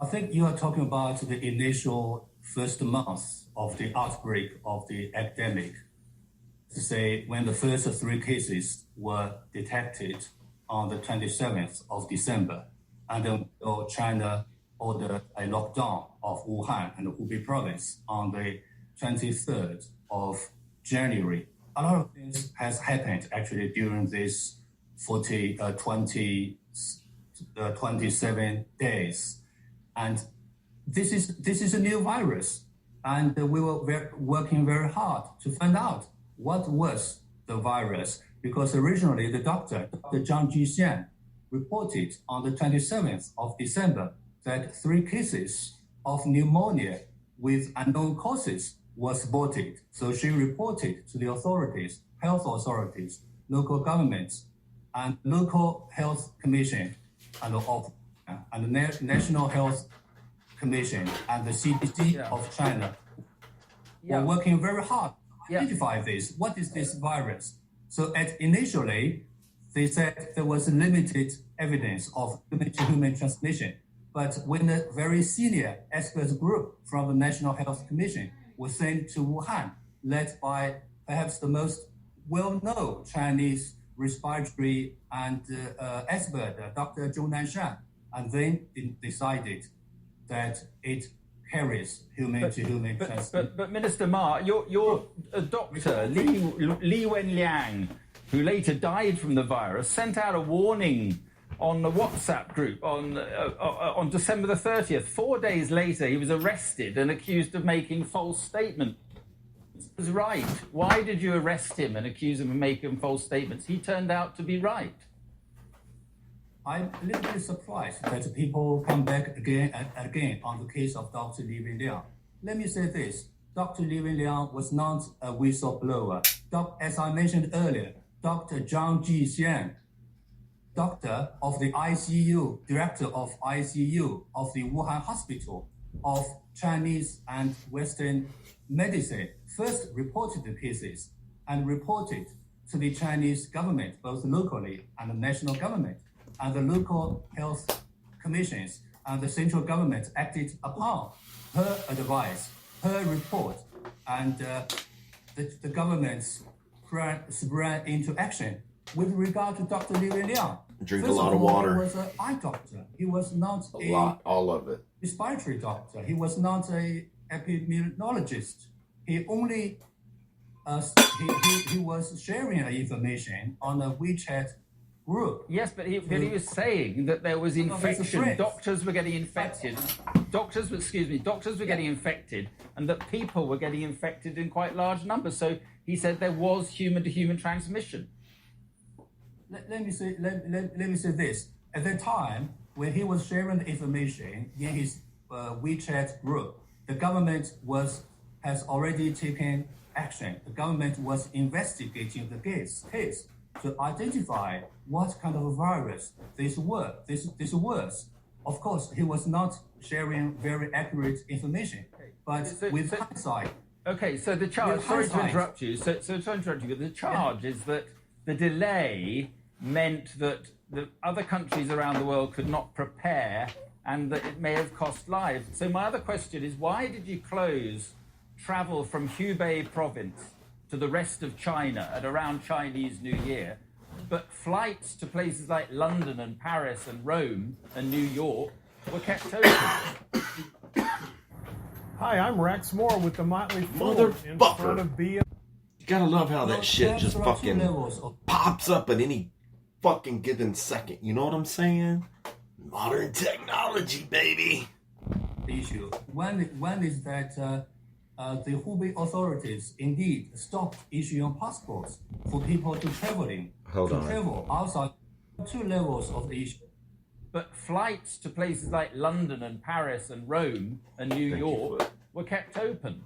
I think you are talking about the initial first month of the outbreak of the epidemic. To say when the first 3 cases were detected on the 27th of December, and then China ordered a lockdown of Wuhan and Hubei province on the 23rd of January. A lot of things has happened actually during this 27 days. And this is a new virus. And we were working very hard to find out what was the virus, because originally the Dr. Zhang Jixian, reported on the 27th of December that 3 cases of pneumonia with unknown causes was spotted. So she reported to the authorities, health authorities, local governments, and local health commission, and the National Health Commission and the CDC of China were working very hard to identify this. What is this virus? So initially, they said there was limited evidence of human-to-human transmission. But when a very senior expert group from the National Health Commission was sent to Wuhan, led by perhaps the most well-known Chinese respiratory and expert, Dr. Zhou Nanshan, and then it decided that it carries human-to-human transmission. But Minister Ma, your doctor, Li Wenliang, who later died from the virus, sent out a warning on the WhatsApp group on December the 30th. 4 days later, he was arrested and accused of making false statements. He was right. Why did you arrest him and accuse him of making false statements? He turned out to be right. I'm a little bit surprised that people come back again and again on the case of Dr. Li Wenliang. Let me say this. Dr. Li Wenliang was not a whistleblower. As I mentioned earlier, Dr. Zhang Jixian, doctor of the ICU, director of ICU of the Wuhan Hospital of Chinese and Western medicine, first reported the cases and reported to the Chinese government, both locally and the national government, and the local health commissions and the central government acted upon her advice, her report, and the government sprang into action with regard to Dr. Li Wenliang. Drink a lot of water. He was an eye doctor. He was not all of it. Respiratory doctor. He was not an epidemiologist. He only he was sharing information on a WeChat group. Yes, but he was saying that there was infection. Doctors were getting infected. Doctors were getting infected, and that people were getting infected in quite large numbers. So he said there was human-to-human transmission. Let me say this. At that time, when he was sharing the information in his WeChat group, the government has already taken action. The government was investigating the case to identify what kind of a virus this was. Of course, he was not sharing very accurate information, but with hindsight. Okay, so the charge. Sorry to interrupt you. So to interrupt you, but the charge is that the delay meant that the other countries around the world could not prepare and that it may have cost lives. So my other question is, why did you close travel from Hubei province to the rest of China at around Chinese New Year, but flights to places like London and Paris and Rome and New York were kept open? Hi, I'm Rex Moore with the Motley Fool in front of BM. You gotta love how that shit just fucking pops up at any fucking given second. You know what I'm saying? Modern technology, baby. Issue. One is that the Hubei authorities indeed stopped issuing passports for people to travel outside. Two levels of the issue. But flights to places like London and Paris and Rome and New York were kept open.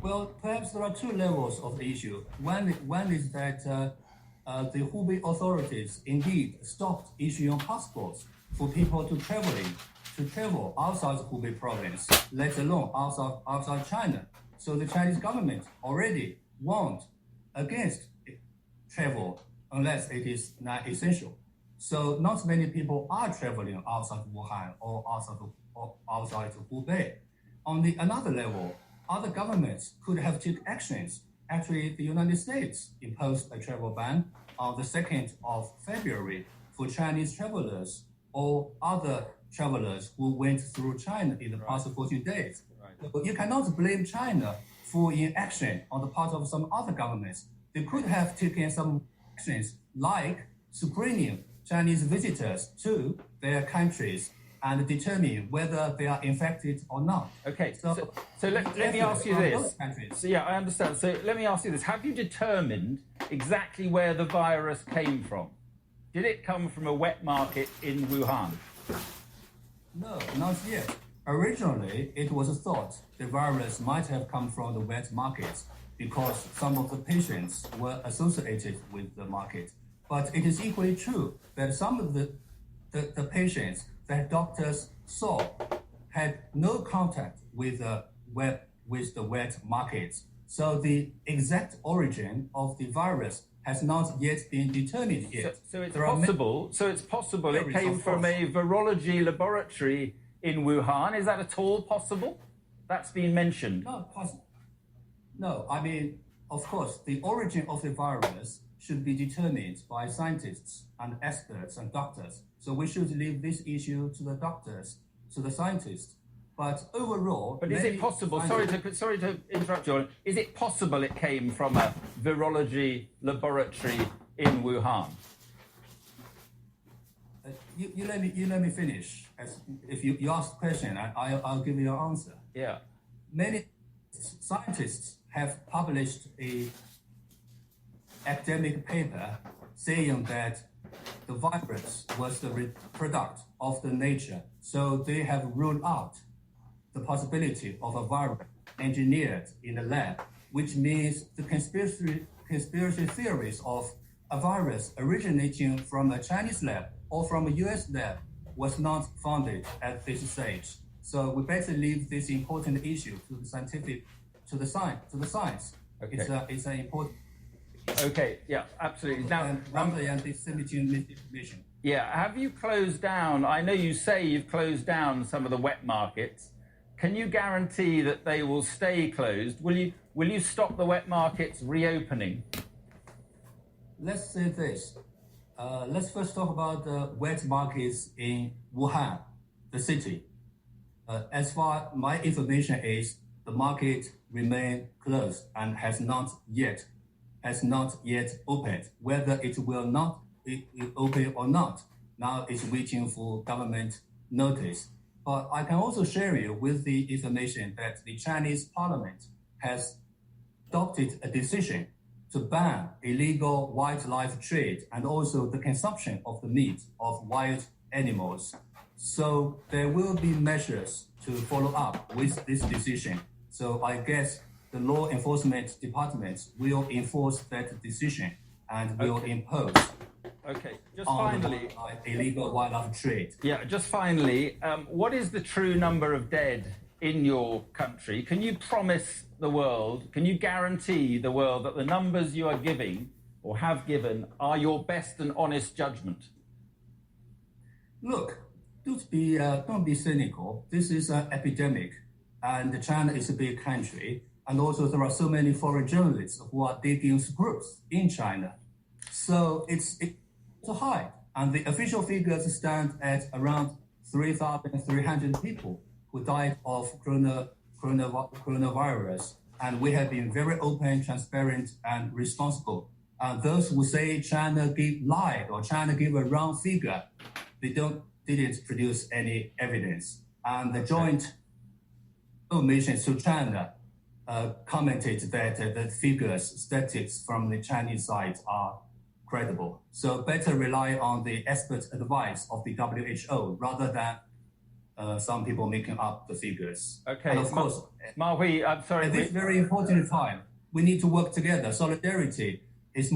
Well, perhaps there are two levels of the issue. One is that the Hubei authorities indeed stopped issuing passports for people to travel outside the Hubei province, let alone outside China. So the Chinese government already warned against travel unless it is not essential. So not many people are traveling outside Wuhan or outside Hubei. On another level, other governments could have taken actions. Actually, the United States imposed a travel ban on the 2nd of February for Chinese travelers or other travelers who went through China in the past 14 days. But you cannot blame China for inaction on the part of some other governments. They could have taken some actions like screening Chinese visitors to their countries and determine whether they are infected or not. Okay, so let me ask you this. So yeah, I understand. So let me ask you this. Have you determined exactly where the virus came from? Did it come from a wet market in Wuhan? No, not yet. Originally, it was thought the virus might have come from the wet markets because some of the patients were associated with the market. But it is equally true that some of the patients that doctors saw had no contact with the wet markets. So the exact origin of the virus has not yet been determined yet. So it's possible. So it's possible it came from a virology laboratory in Wuhan. Is that at all possible? That's been mentioned. No, I mean, of course, the origin of the virus should be determined by scientists and experts and doctors. So we should leave this issue to the doctors, to the scientists. But overall, but is it possible? Sorry to interrupt you. Is it possible it came from a virology laboratory in Wuhan? You let me finish. If you ask a question, I'll give you an answer. Yeah. Many scientists have published a academic paper saying that the virus was the product of the nature. So they have ruled out the possibility of a virus engineered in the lab, which means the conspiracy theories of a virus originating from a Chinese lab or from a US lab was not founded at this stage. So we better leave this important issue to the science. Okay. It's an important. Okay. Yeah. Absolutely. Now, rather than disseminating misinformation. Yeah. Have you closed down? I know you say you've closed down some of the wet markets. Can you guarantee that they will stay closed? Will you stop the wet markets reopening? Let's say this. Let's first talk about the wet markets in Wuhan, the city. As far my information is, the market remain closed and has not yet opened. Whether it will not open or not, now it's waiting for government notice. But I can also share you with the information that the Chinese parliament has adopted a decision to ban illegal wildlife trade and also the consumption of the meat of wild animals. So there will be measures to follow up with this decision. So I guess the law enforcement departments will enforce that decision and will impose. Okay, just finally, illegal wildlife trade. Yeah, just finally, what is the true number of dead in your country? Can you promise the world, can you guarantee the world that the numbers you are giving or have given are your best and honest judgment? Look, don't be cynical. This is an epidemic, and China is a big country, and also there are so many foreign journalists who are digging groups in China. So it's to hide, and the official figures stand at around 3,300 people who died of coronavirus, and we have been very open, transparent, and responsible. And those who say China lied or China gave a wrong figure, they didn't produce any evidence. And the joint missions to China commented that the figures, statistics from the Chinese side are credible. So better rely on the expert advice of the WHO rather than some people making up the figures. Okay. And of course, Mahui, I'm sorry. At this very important time, we need to work together. Solidarity is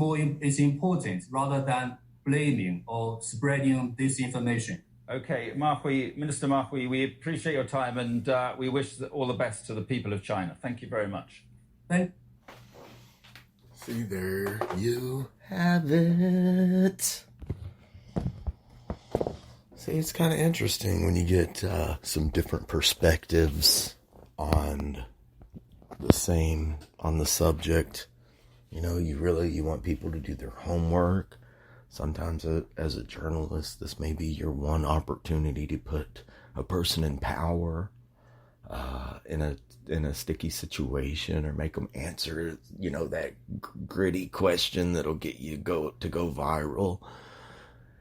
important rather than blaming or spreading disinformation. Okay, Minister Mahui, we appreciate your time and we wish all the best to the people of China. Thank you very much. See, there you have it. See, it's kind of interesting when you get some different perspectives on the subject. You know, you want people to do their homework. Sometimes as a journalist, this may be your one opportunity to put a person in power in a sticky situation, or make them answer, that gritty question that'll get you to go viral.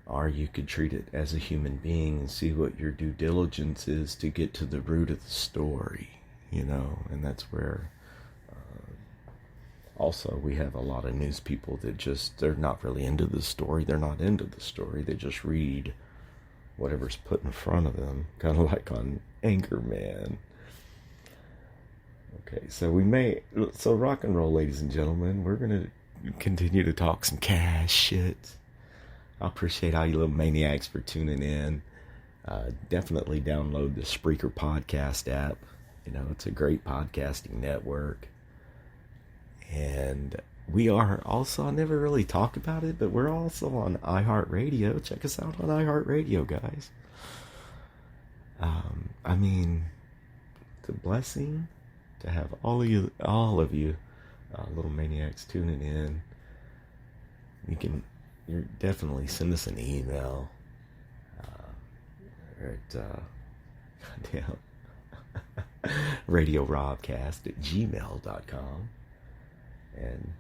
Or you could treat it as a human being and see what your due diligence is to get to the root of the story, and that's where also we have a lot of news people that they're not really into the story. They're not into the story. They just read whatever's put in front of them, kind of like on Anchorman. Okay, so rock and roll, ladies and gentlemen. We're going to continue to talk some cash shit. I appreciate all you little maniacs for tuning in. Definitely download the Spreaker podcast app. It's a great podcasting network. And we are also, I never really talk about it, but we're also on iHeartRadio. Check us out on iHeartRadio, guys. It's a blessing to have all of you little maniacs tuning in. You definitely send us an email at Radio Robcast at gmail.com. And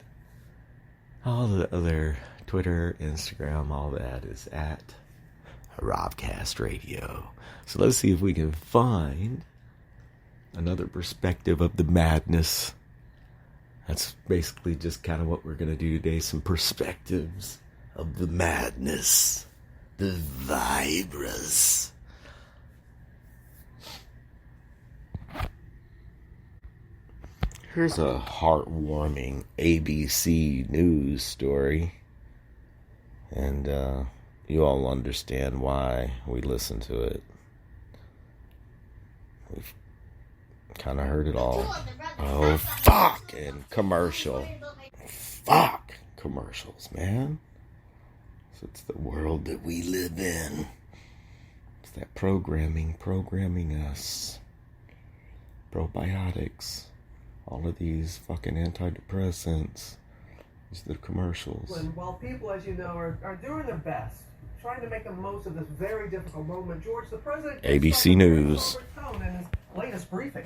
all the other Twitter, Instagram, all that is at Robcast Radio. So let's see if we can find another perspective of the madness. That's basically just kind of what we're going to do today. Some perspectives of the madness. The virus. Here's a heartwarming ABC News story. And you all understand why we listen to it. We've kind of heard it all. Oh, fuck! And commercial. Fuck! Commercials, man. So it's the world that we live in. It's that programming us. Probiotics. All of these fucking antidepressants. These are the commercials. And while people, as you know, are doing their best, trying to make the most of this very difficult moment, George, the president... ABC News. ...in his latest briefing.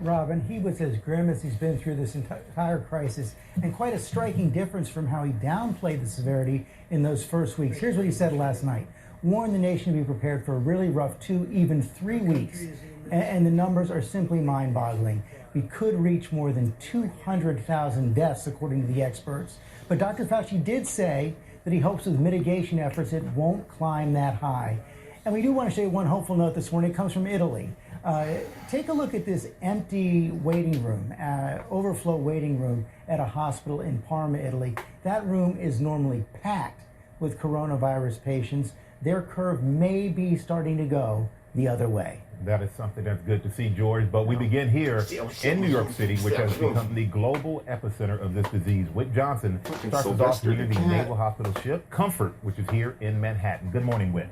Rob, and he was as grim as he's been through this entire crisis, and quite a striking difference from how he downplayed the severity in those first weeks. Here's what he said last night. Warned the nation to be prepared for a really rough 2, even 3 weeks. And the numbers are simply mind-boggling. We could reach more than 200,000 deaths, according to the experts. But Dr. Fauci did say that he hopes with mitigation efforts it won't climb that high. And we do want to share one hopeful note this morning. It comes from Italy. Take a look at this empty waiting room, overflow waiting room at a hospital in Parma, Italy. That room is normally packed with coronavirus patients. Their curve may be starting to go the other way. That is something that's good to see, George. But we begin here in New York City, which has become the global epicenter of this disease. Whit Johnson starts us off near the Naval Hospital ship Comfort, which is here in Manhattan. Good morning, Whit.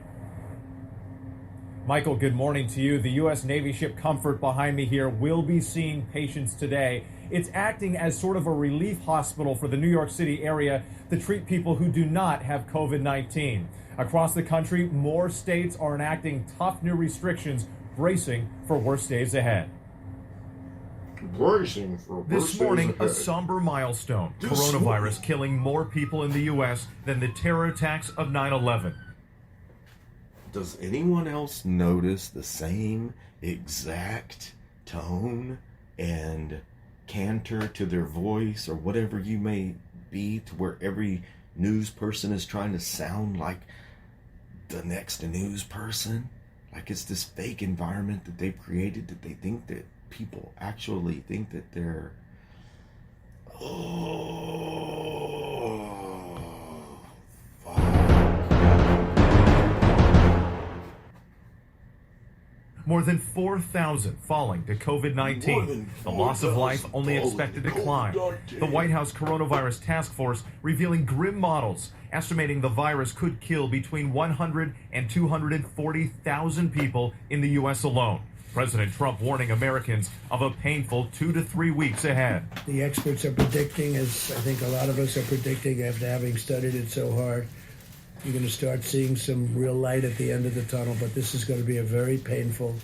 Michael, good morning to you. The U.S. Navy ship Comfort behind me here will be seeing patients today. It's acting as sort of a relief hospital for the New York City area to treat people who do not have COVID-19. Across the country, more states are enacting tough new restrictions, bracing for worse days ahead. Bracing for worse This morning, days ahead. a somber milestone. Coronavirus killing more people in the U.S. than the terror attacks of 9/11. Does anyone else notice the same exact tone and canter to their voice or whatever you may be, to where every news person is trying to sound like the next news person? Like it's this fake environment that they've created, that they think that people actually think that they're More than 4,000 falling to COVID-19. The loss of life only expected to climb. The White House Coronavirus Task Force revealing grim models, estimating the virus could kill between 100 and 240,000 people in the U.S. alone. President Trump warning Americans of a painful 2 to 3 weeks ahead. The experts are predicting, as I think a lot of us are predicting after having studied it so hard, you're going to start seeing some real light at the end of the tunnel, but this is going to be a very painful,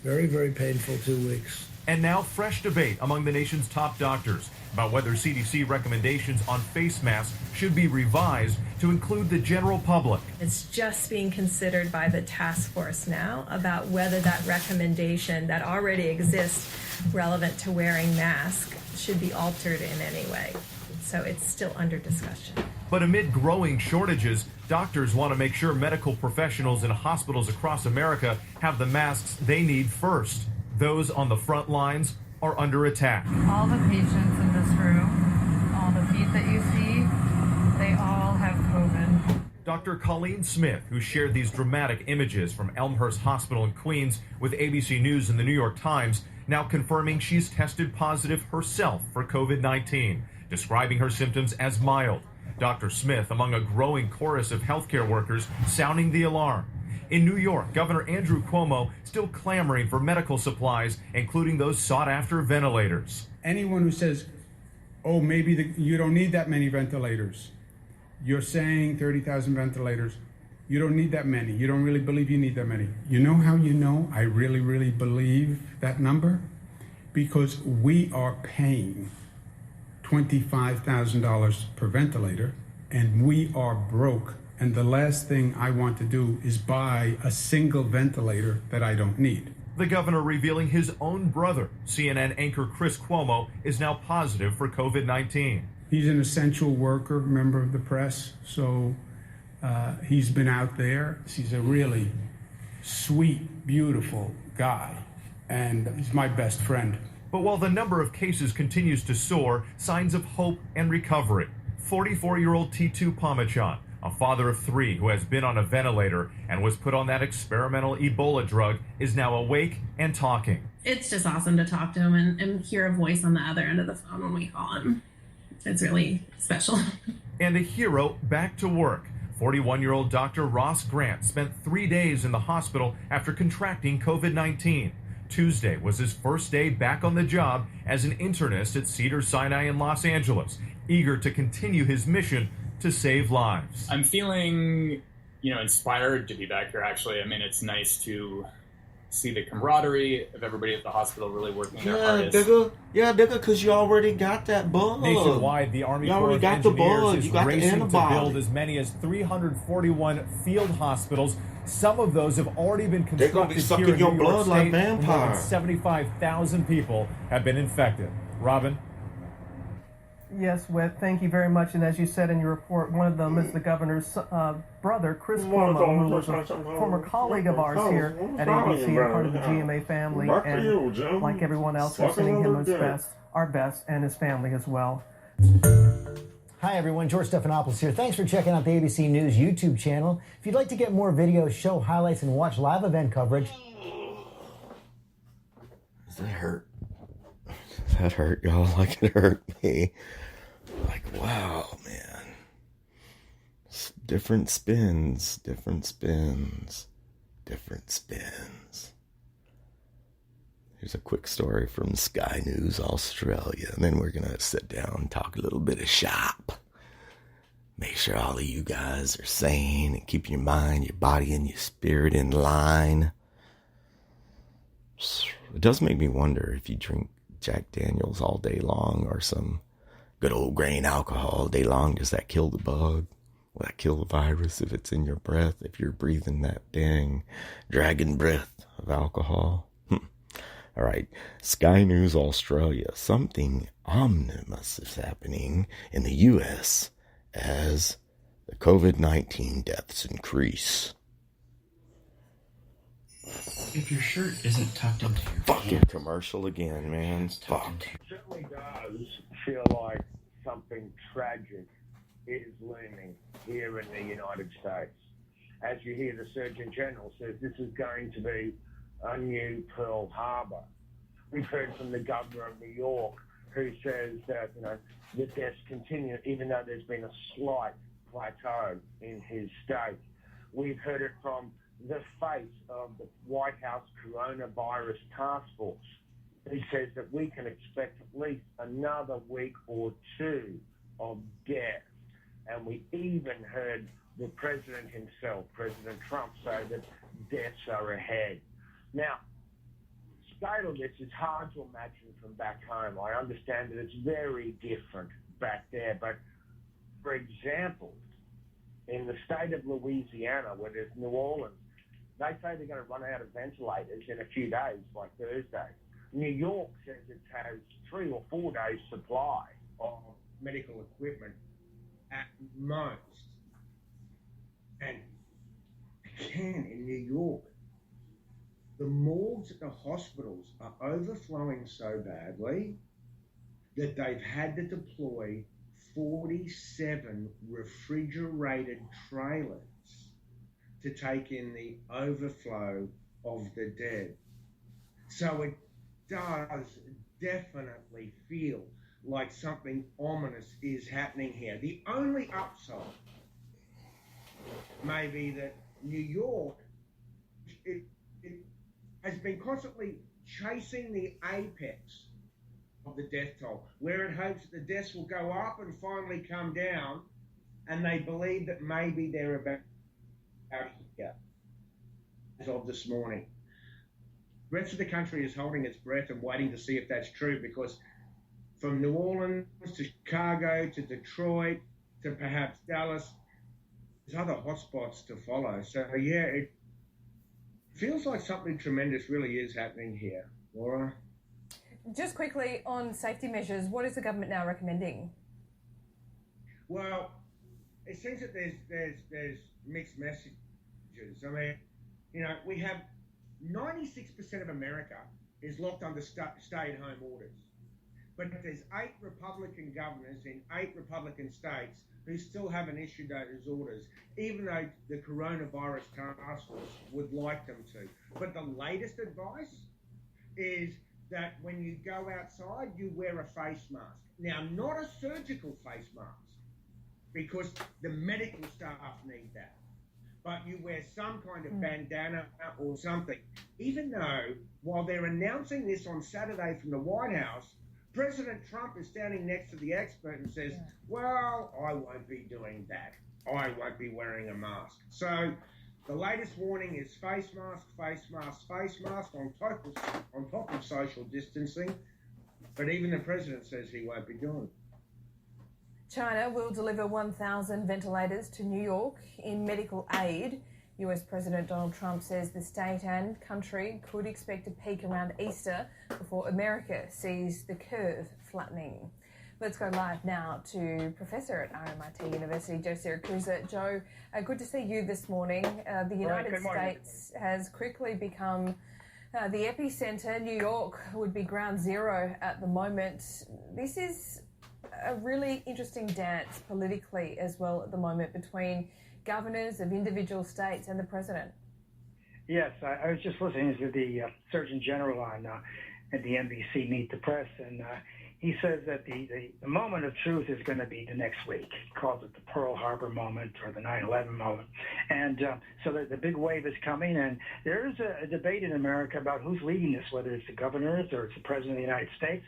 very, very painful 2 weeks. And now fresh debate among the nation's top doctors about whether CDC recommendations on face masks should be revised to include the general public. It's just being considered by the task force now about whether that recommendation that already exists relevant to wearing masks should be altered in any way. So it's still under discussion. But amid growing shortages, doctors want to make sure medical professionals in hospitals across America have the masks they need first. Those on the front lines are under attack. All the patients in this room, all the feet that you see, they all have COVID. Dr. Colleen Smith, who shared these dramatic images from Elmhurst Hospital in Queens with ABC News and the New York Times, now confirming she's tested positive herself for COVID-19, describing her symptoms as mild. Dr. Smith, among a growing chorus of healthcare workers, sounding the alarm. In New York, Governor Andrew Cuomo still clamoring for medical supplies, including those sought-after ventilators. Anyone who says, oh, maybe you don't need that many ventilators. You're saying 30,000 ventilators. You don't need that many. You don't really believe you need that many. You know how you know I really, really believe that number? Because we are paying $25,000 per ventilator, and we are broke. And the last thing I want to do is buy a single ventilator that I don't need. The governor revealing his own brother, CNN anchor Chris Cuomo, is now positive for COVID-19. He's an essential worker, member of the press, so he's been out there. He's a really sweet, beautiful guy, and he's my best friend. But while the number of cases continues to soar, signs of hope and recovery. 44-year-old T2 Pamachan, a father of 3 who has been on a ventilator and was put on that experimental Ebola drug, is now awake and talking. It's just awesome to talk to him and hear a voice on the other end of the phone when we call him. It's really special. And a hero back to work. 41-year-old Dr. Ross Grant spent 3 days in the hospital after contracting COVID-19. Tuesday was his first day back on the job as an internist at Cedars-Sinai in Los Angeles, eager to continue his mission to save lives. I'm feeling, inspired to be back here, actually. I mean, it's nice to see the camaraderie of everybody at the hospital really working their hardest. Nigga, because you already got that bug. Nationwide, the Army Corps of Engineers is racing to build as many as 341 field hospitals. Some of those have already been constructed here in New York State. More than 75,000 people have been infected. Robin? Yes, Whit, thank you very much. And as you said in your report, one of them is the governor's brother, Chris Cuomo, who was a former colleague of ours here at ABC and part of the GMA family. And like everyone else, we're sending him our best, and his family as well. Hi, everyone. George Stephanopoulos here. Thanks for checking out the ABC News YouTube channel. If you'd like to get more videos, show highlights, and watch live event coverage, Does that hurt? Does that hurt y'all like it hurt me? Like, wow, man. Different spins, different spins, different spins. Here's a quick story from Sky News Australia, and then we're going to sit down and talk a little bit of shop. Make sure all of you guys are sane and keep your mind, your body, and your spirit in line. It does make me wonder if you drink Jack Daniels all day long or some good old grain alcohol all day long, does that kill the bug? Will that kill the virus if it's in your breath, if you're breathing that dang dragon breath of alcohol? All right, Sky News Australia. Something ominous is happening in the U.S. as the COVID-19 deaths increase. If your shirt isn't tucked into your fucking commercial again, man. Fuck. It certainly does feel like something tragic is looming here in the United States. As you hear, the Surgeon General says this is going to be a new Pearl Harbor. We've heard from the governor of New York, who says that the deaths continue, even though there's been a slight plateau in his state. We've heard it from the face of the White House coronavirus task force, who says that we can expect at least another week or two of death. And we even heard the president himself, President Trump, say that deaths are ahead. Now, the scale of this is hard to imagine from back home. I understand that it's very different back there. But, for example, in the state of Louisiana, where there's New Orleans, they say they're going to run out of ventilators in a few days, by Thursday. New York says it has 3 or 4 days' supply of medical equipment at most. And again, in New York, the morgues at the hospitals are overflowing so badly that they've had to deploy 47 refrigerated trailers to take in the overflow of the dead. So it does definitely feel like something ominous is happening here. The only upside may be that New York it has been constantly chasing the apex of the death toll, where it hopes that the deaths will go up and finally come down, and they believe that maybe they're about here as of this morning. The rest of the country is holding its breath and waiting to see if that's true, because from New Orleans to Chicago to Detroit to perhaps Dallas, there's other hotspots to follow. So yeah, it feels like something tremendous really is happening here. Laura? Just quickly on safety measures, what is the government now recommending? Well, it seems that there's mixed messages. I mean, we have 96% of America is locked under stay-at-home orders. But there's 8 Republican governors in 8 Republican states who still haven't issued those orders, even though the coronavirus task force would like them to. But the latest advice is that when you go outside, you wear a face mask. Now, not a surgical face mask, because the medical staff need that. But you wear some kind of bandana or something. Even though, while they're announcing this on Saturday from the White House, President Trump is standing next to the expert and says, well, I won't be doing that. I won't be wearing a mask. So the latest warning is face mask, face mask, face mask on top of social distancing. But even the president says he won't be doing it. China will deliver 1,000 ventilators to New York in medical aid. US President Donald Trump says the state and country could expect a peak around Easter before America sees the curve flattening. Let's go live now to Professor at RMIT University, Joe Siracusa. Joe, good to see you this morning. The United States has quickly become the epicenter. New York would be ground zero at the moment. This is a really interesting dance politically as well at the moment between governors of individual states and the president. Yes, I was just listening to the Surgeon General on at the NBC Meet the Press, and he says that the moment of truth is going to be the next week. He calls it the Pearl Harbor moment or the 9/11 moment. And so the big wave is coming, and there is a debate in America about who's leading this, whether it's the governors or it's the President of the United States.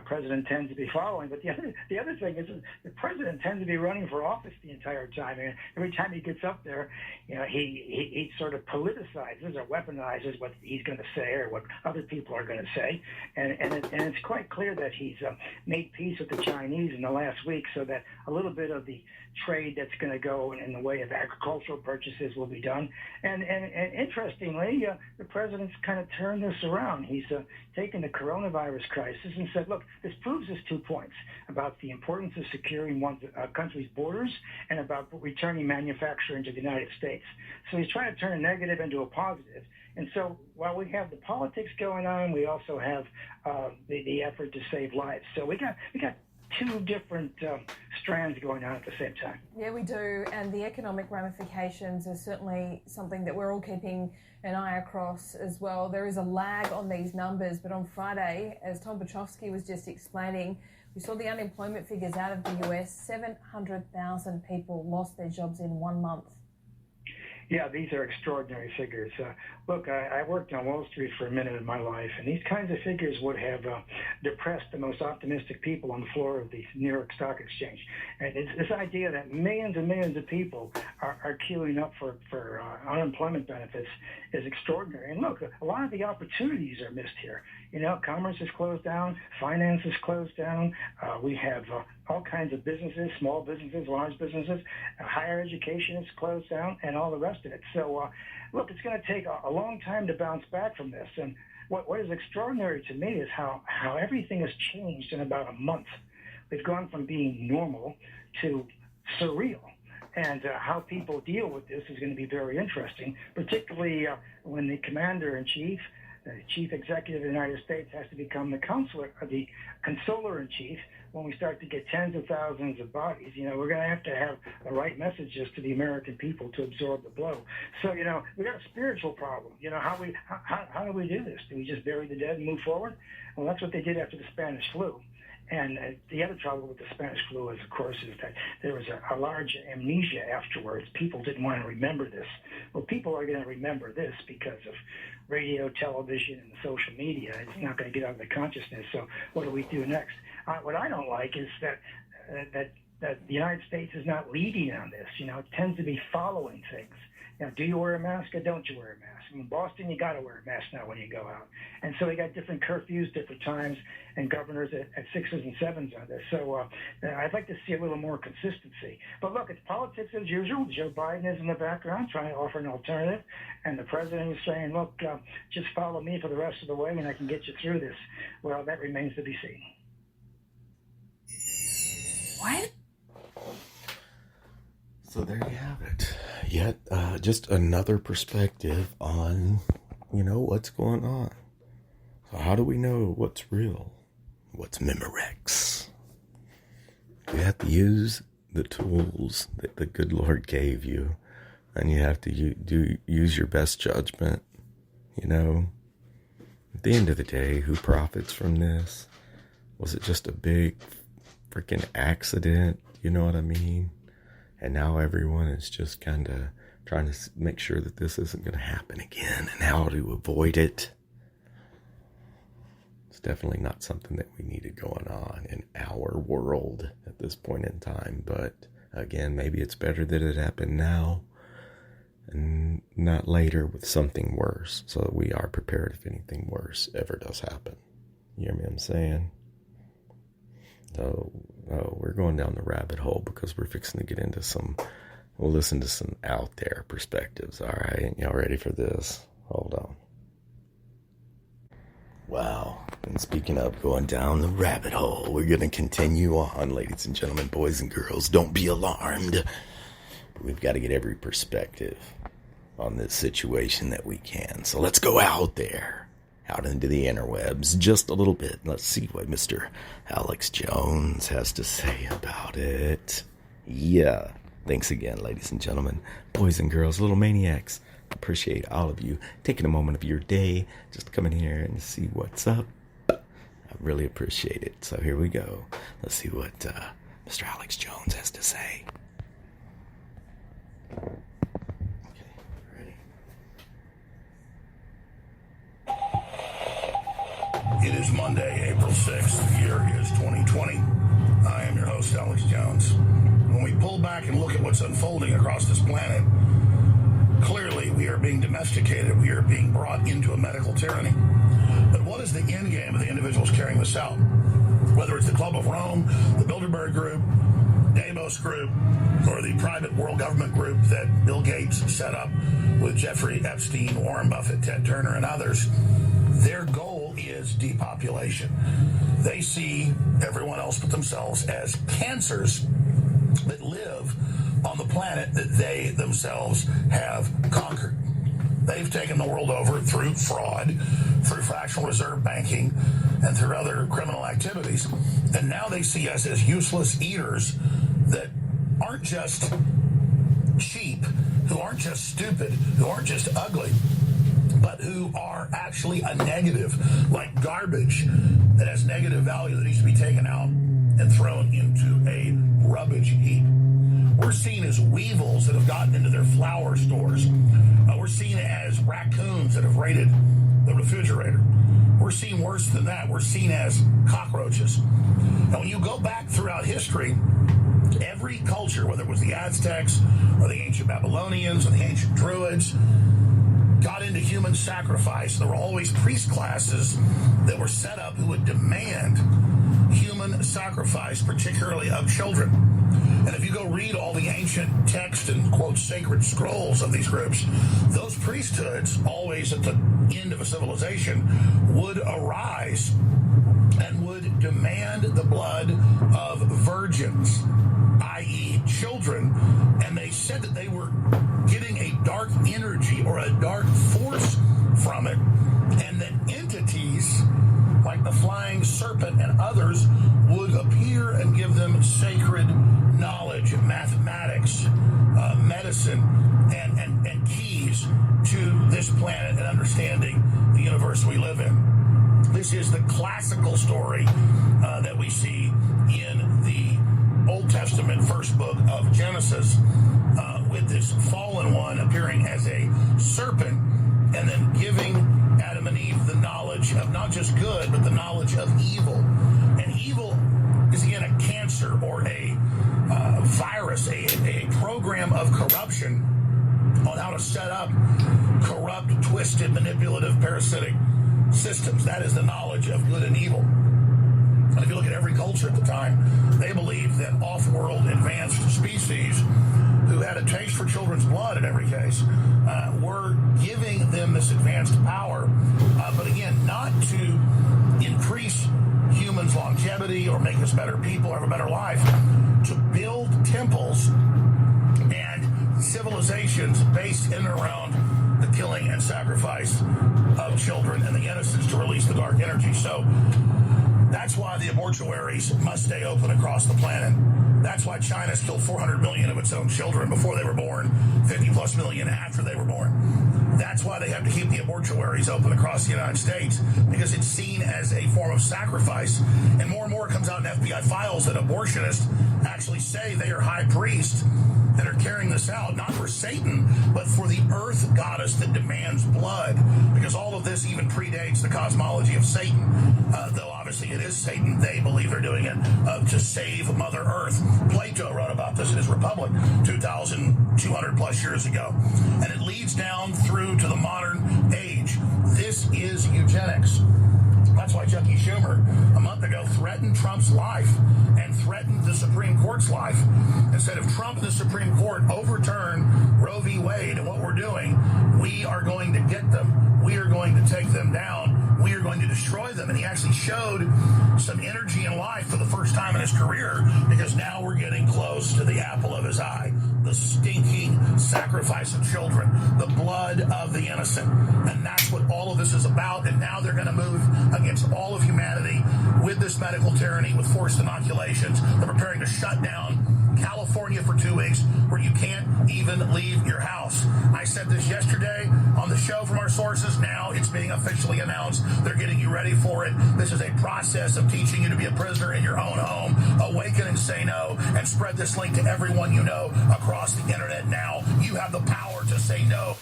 President tends to be following, but the other thing is the president tends to be running for office the entire time. And every time he gets up there, he sort of politicizes or weaponizes what he's going to say or what other people are going to say. And it's quite clear that he's made peace with the Chinese in the last week, so that a little bit of the trade that's going to go in the way of agricultural purchases will be done. And interestingly, the president's kind of turned this around. He's taken the coronavirus crisis and said, look, this proves his 2 points about the importance of securing one country's borders and about returning manufacturing to the United States. So he's trying to turn a negative into a positive. And so while we have the politics going on, we also have the effort to save lives. So we got two different strands going on at the same time. Yeah, we do, and the economic ramifications are certainly something that we're all keeping an eye across as well. There is a lag on these numbers, but on Friday, as Tom Petrovsky was just explaining, we saw the unemployment figures out of the US. 700,000 people lost their jobs in 1 month. Yeah, these are extraordinary figures. Look, I worked on Wall Street for a minute in my life, and these kinds of figures would have depressed the most optimistic people on the floor of the New York Stock Exchange. And it's this idea that millions and millions of people are queuing up for unemployment benefits is extraordinary. And look, a lot of the opportunities are missed here. Commerce is closed down, finance is closed down. We have all kinds of businesses, small businesses, large businesses. Higher education is closed down, and all the rest of it. So, look, it's going to take a long time to bounce back from this. And what is extraordinary to me is how everything has changed in about a month. We've gone from being normal to surreal. And how people deal with this is going to be very interesting, particularly when the commander-in-chief, the chief executive of the United States, has to become the consoler-in-chief. When we start to get tens of thousands of bodies, we're going to have the right messages to the American people to absorb the blow. So, we got a spiritual problem. How do we do this? Do we just bury the dead and move forward? Well, that's what they did after the Spanish flu. And the other trouble with the Spanish flu is, of course, is that there was a large amnesia afterwards. People didn't want to remember this. Well, people are going to remember this because of radio, television, and social media. It's not going to get out of the consciousness. So what do we do next? What I don't like is that the United States is not leading on this. It tends to be following things. Do you wear a mask or don't you wear a mask? In Boston, you got to wear a mask now when you go out. And so we got different curfews, different times, and governors at 6s and 7s on this. So I'd like to see a little more consistency. But look, it's politics as usual. Joe Biden is in the background trying to offer an alternative, and the president is saying, look, just follow me for the rest of the way and I can get you through this. Well, that remains to be seen. What? So there you have it. Yet just another perspective on, what's going on. So how do we know what's real? What's Memorex? You have to use the tools that the good Lord gave you, and you have to use your best judgment. At the end of the day, who profits from this? Was it just a big freaking accident? You know what I mean? And now everyone is just kind of trying to make sure that this isn't going to happen again and how to avoid it. It's definitely not something that we needed going on in our world at this point in time. But again, maybe it's better that it happened now and not later with something worse, so that we are prepared if anything worse ever does happen. You hear me? I'm saying? So, we're going down the rabbit hole because we're fixing to get into we'll listen to some out there perspectives. All right, y'all ready for this? Hold on. Wow. And speaking of going down the rabbit hole, we're going to continue on, ladies and gentlemen, boys and girls. Don't be alarmed. But we've got to get every perspective on this situation that we can. So let's go out there. Out into the interwebs just a little bit. Let's see what Mr. Alex Jones has to say about it. Yeah. Thanks again, ladies and gentlemen, boys and girls, little maniacs. Appreciate all of you taking a moment of your day just to come in here and see what's up. I really appreciate it. So here we go. Let's see what Mr. Alex Jones has to say. It is Monday, April 6th. The year is 2020. I am your host, Alex Jones. When we pull back and look at what's unfolding across this planet, clearly we are being domesticated. We are being brought into a medical tyranny. But what is the end game of the individuals carrying this out? Whether it's the Club of Rome, the Bilderberg Group, Davos Group, or the private world government group that Bill Gates set up with Jeffrey Epstein, Warren Buffett, Ted Turner, and others, their goal is depopulation. They see everyone else but themselves as cancers that live on the planet that they themselves have conquered. They've taken the world over through fraud, through fractional reserve banking, and through other criminal activities. And now they see us as useless eaters that aren't just cheap, who aren't just stupid, who aren't just ugly, but who are actually a negative, like garbage that has negative value that needs to be taken out and thrown into a rubbish heap. We're seen as weevils that have gotten into their flower stores. We're seen as raccoons that have raided the refrigerator. We're seen worse than that. We're seen as cockroaches. And when you go back throughout history, every culture, whether it was the Aztecs or the ancient Babylonians or the ancient Druids, got into human sacrifice. There were always priest classes that were set up who would demand human sacrifice, particularly of children. And if you go read all the ancient text and, quote, sacred scrolls of these groups, those priesthoods, always at the end of a civilization, would arise and would demand the blood of virgins, i.e. children, and they said that they were getting a dark energy or a dark force from it, and that entities like the flying serpent and others would appear and give them sacred knowledge, mathematics, medicine, and keys to this planet and understanding the universe we live in. This is the classical story that we see in the Old Testament first book of Genesis, with this fallen one appearing as a serpent and then giving Adam and Eve the knowledge of not just good, but the knowledge of evil. And evil is, again, a cancer or a virus, a program of corruption on how to set up corrupt, twisted, manipulative, parasitic systems. That is the knowledge of good and evil. And if you look at every culture at the time, they believed that off-world advanced species who had a taste for children's blood in every case were giving them this advanced power. But again, not to increase humans' longevity or make us better people or have a better life, to build temples and civilizations based in and around the killing and sacrifice of children and the innocents to release the dark energy. So that's why the abortuaries must stay open across the planet. That's why China's killed 400 million of its own children before they were born, 50 plus million after they were born. That's why they have to keep the abortuaries open across the United States, because it's seen as a form of sacrifice. And more comes out in FBI files that abortionists actually say they are high priests that are carrying this out, not for Satan, but for the earth goddess that demands blood, because all of this even predates the cosmology of Satan, though obviously it is Satan. They believe they're doing it to save Mother Earth. Plato wrote about this in his Republic 2,200 plus years ago, and it leads down through to the modern age. This is eugenics. That's why Chuck E. Schumer a month ago threatened Trump's life and threatened the Supreme Court's life and said if Trump and the Supreme Court overturn Roe v. Wade and what we're doing, we are going to get them. We are going to take them down. We are going to destroy them. And he actually showed some energy and life for the first time in his career, because now we're getting close to the apple of his eye. The stinking sacrifice of children, the blood of the innocent. And that's what all of this is about. And now they're going to move against all of humanity with this medical tyranny, with forced inoculations. They're preparing to shut down California for 2 weeks, where you can't even leave your house. I said this yesterday on the show from our sources. Now it's being officially announced. They're getting you ready for it. This is a process of teaching you to be a prisoner in your own home. Awaken and say no, and spread this link to everyone you know across the internet now. You have the power to say no.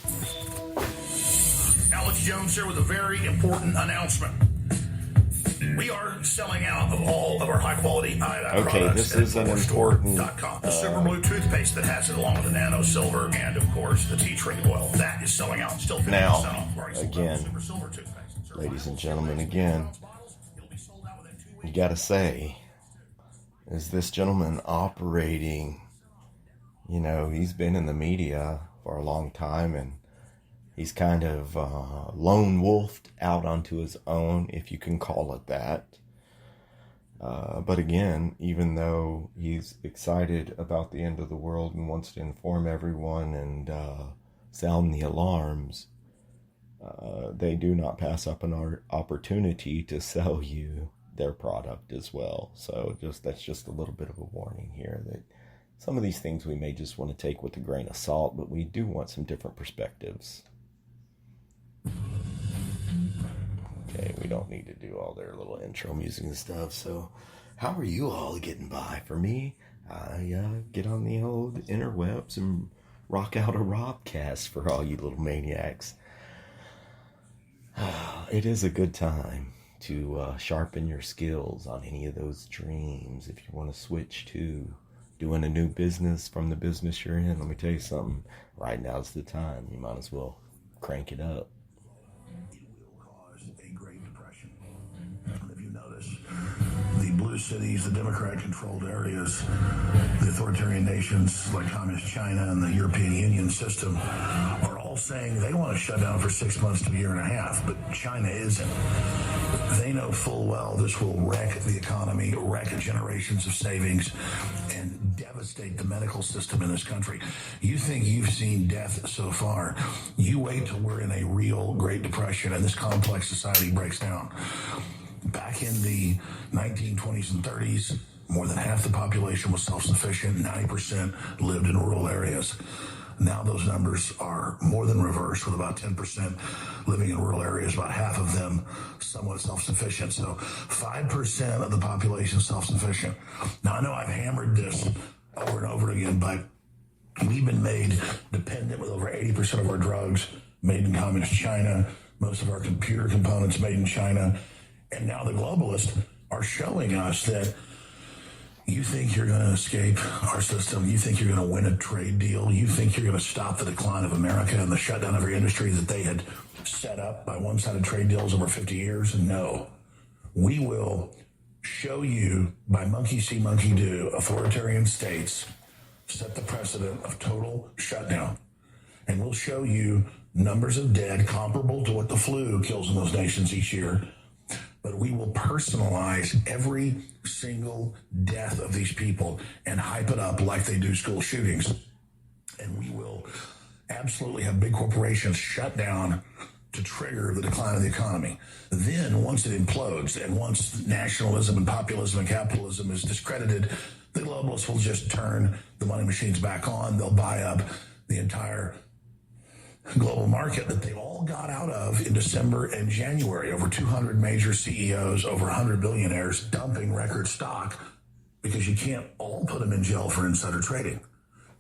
Alex Jones here with a very important announcement. We are selling out of all of our high-quality iodine products. This is an important... The Super Blue toothpaste that has it, along with the Nano Silver and, of course, the tea tree oil. That is selling out. Still 50% off. Again, ladies and gentlemen, again, you got to say, is this gentleman operating, he's been in the media for a long time, and he's kind of lone wolfed out onto his own, if you can call it that. But again, even though he's excited about the end of the world and wants to inform everyone and sound the alarms, they do not pass up an opportunity to sell you their product as well. So that's just a little bit of a warning here that some of these things we may just want to take with a grain of salt, but we do want some different perspectives. Okay, we don't need to do all their little intro music and stuff. So, how are you all getting by? For me, I get on the old interwebs and rock out a Robcast for all you little maniacs. It is a good time to sharpen your skills on any of those dreams. If you want to switch to doing a new business from the business you're in, let me tell you something. Right now's the time. You might as well crank it up. The blue cities, the Democrat-controlled areas, the authoritarian nations like Communist China and the European Union system are all saying they want to shut down for 6 months to a year and a half, but China isn't. They know full well this will wreck the economy, wreck generations of savings, and devastate the medical system in this country. You think you've seen death so far. You wait till we're in a real Great Depression and this complex society breaks down. Back in the 1920s and 30s, more than half the population was self-sufficient. 90% lived in rural areas. Now those numbers are more than reversed, with about 10% living in rural areas, about half of them somewhat self-sufficient. So 5% of the population is self-sufficient. Now, I know I've hammered this over and over again, but we've been made dependent with over 80% of our drugs made in Communist China, most of our computer components made in China. And now the globalists are showing us that you think you're going to escape our system. You think you're going to win a trade deal. You think you're going to stop the decline of America and the shutdown of every industry that they had set up by one-sided trade deals over 50 years. No, we will show you by monkey see, monkey do, authoritarian states set the precedent of total shutdown. And we'll show you numbers of dead comparable to what the flu kills in those nations each year. But we will personalize every single death of these people and hype it up like they do school shootings. And we will absolutely have big corporations shut down to trigger the decline of the economy. Then, once it implodes and once nationalism and populism and capitalism is discredited, the globalists will just turn the money machines back on. They'll buy up the entire global market that they all got out of in December and January. Over 200 major CEOs, over 100 billionaires dumping record stock because you can't all put them in jail for insider trading.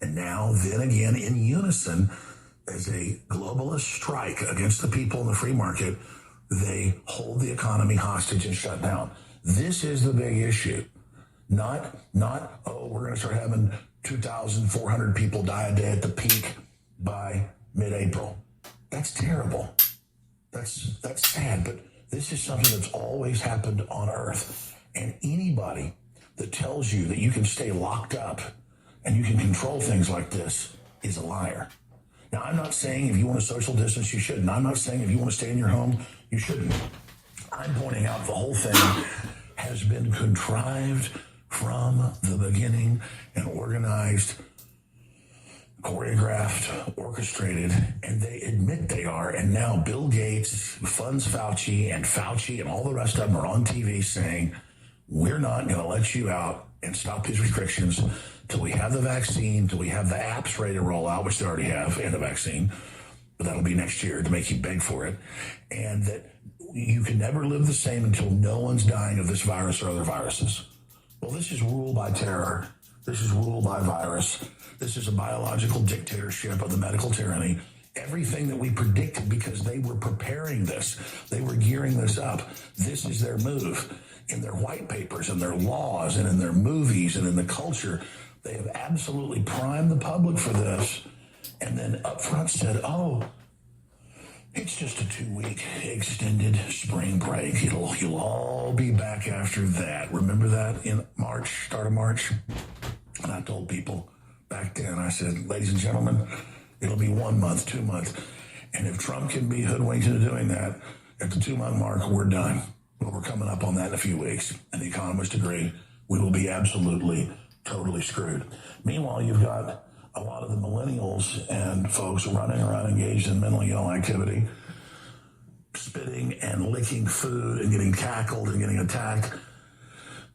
And now, then again, in unison, as a globalist strike against the people in the free market, they hold the economy hostage and shut down. This is the big issue. Not, we're going to start having 2,400 people die a day at the peak by mid-April. That's terrible. That's sad, but this is something that's always happened on Earth. And anybody that tells you that you can stay locked up and you can control things like this is a liar. Now, I'm not saying if you want to social distance, you shouldn't. I'm not saying if you want to stay in your home, you shouldn't. I'm pointing out the whole thing has been contrived from the beginning and organized, choreographed, orchestrated, and they admit they are. And now Bill Gates funds Fauci and all the rest of them are on TV saying, we're not going to let you out and stop these restrictions till we have the vaccine, till we have the apps ready to roll out, which they already have, and the vaccine. But that'll be next year to make you beg for it. And that you can never live the same until no one's dying of this virus or other viruses. Well, this is ruled by terror. This is ruled by virus. This is a biological dictatorship of the medical tyranny. Everything that we predicted, because they were preparing this, they were gearing this up. This is their move. In their white papers and their laws and in their movies and in the culture, they have absolutely primed the public for this, and then up front said, oh, it's just a 2-week extended spring break. You'll all be back after that. Remember that in March, start of March? And I told people back then, I said, ladies and gentlemen, it'll be 1 month, 2 months. And if Trump can be hoodwinked into doing that, at the 2-month mark, we're done. Well, we're coming up on that in a few weeks. And the economists agree we will be absolutely, totally screwed. Meanwhile, you've got a lot of the millennials and folks running around engaged in mentally ill activity, spitting and licking food and getting tackled and getting attacked.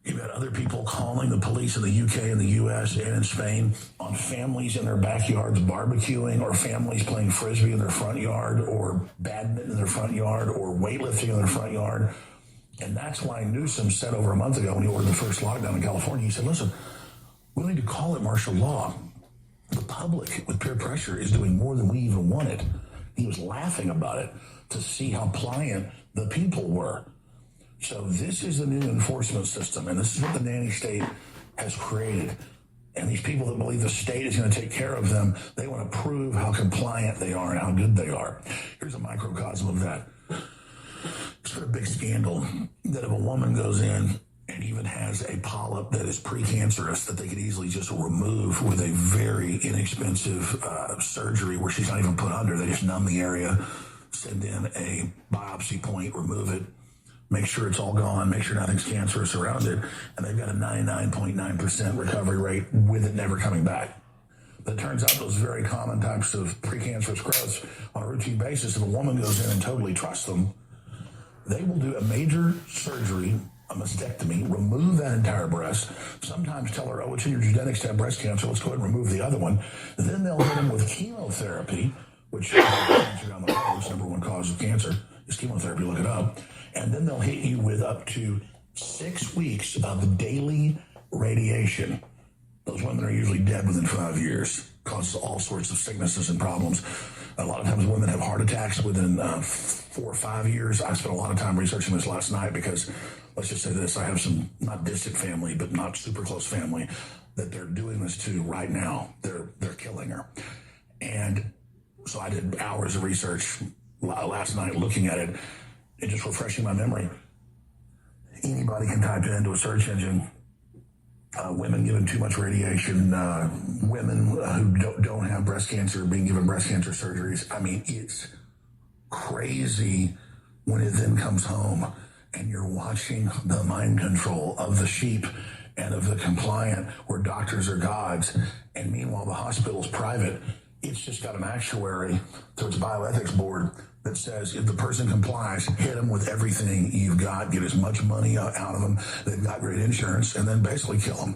You've got other people calling the police in the UK and the US and in Spain on families in their backyards barbecuing, or families playing frisbee in their front yard, or badminton in their front yard, or weightlifting in their front yard. And that's why Newsom said over a month ago when he ordered the first lockdown in California, he said, listen, we don't need to call it martial law. The public, with peer pressure, is doing more than we even wanted. He was laughing about it to see how pliant the people were. So this is the new enforcement system, and this is what the nanny state has created. And these people that believe the state is going to take care of them, they want to prove how compliant they are and how good they are. Here's a microcosm of that. It's sort of a big scandal that if a woman goes in and even has a polyp that is precancerous that they could easily just remove with a very inexpensive surgery where she's not even put under. They just numb the area, send in a biopsy point, remove it, make sure it's all gone, make sure nothing's cancerous around it, and they've got a 99.9% recovery rate with it never coming back. But it turns out those very common types of precancerous growths on a routine basis, if a woman goes in and totally trusts them, they will do a major surgery, a mastectomy, remove that entire breast, sometimes tell her, oh, it's in your genetics to have breast cancer, let's go ahead and remove the other one. Then they'll hit them with chemotherapy, which is cancer down the road, it's number one cause of cancer, is chemotherapy, look it up. And then they'll hit you with up to 6 weeks of daily radiation. Those women are usually dead within 5 years, causes all sorts of sicknesses and problems. A lot of times women have heart attacks within 4 or 5 years. I spent a lot of time researching this last night because, let's just say this, I have some not distant family, but not super close family that they're doing this to right now. They're killing her. And so I did hours of research last night looking at it and just refreshing my memory. Anybody can type it into a search engine. Women given too much radiation, women who don't have breast cancer being given breast cancer surgeries. I mean, it's crazy when it then comes home and you're watching the mind control of the sheep and of the compliant, where doctors are gods, and meanwhile the hospital's private. It's just got an actuary to its bioethics board that says if the person complies, hit them with everything you've got, get as much money out of them, they've got great insurance, and then basically kill them.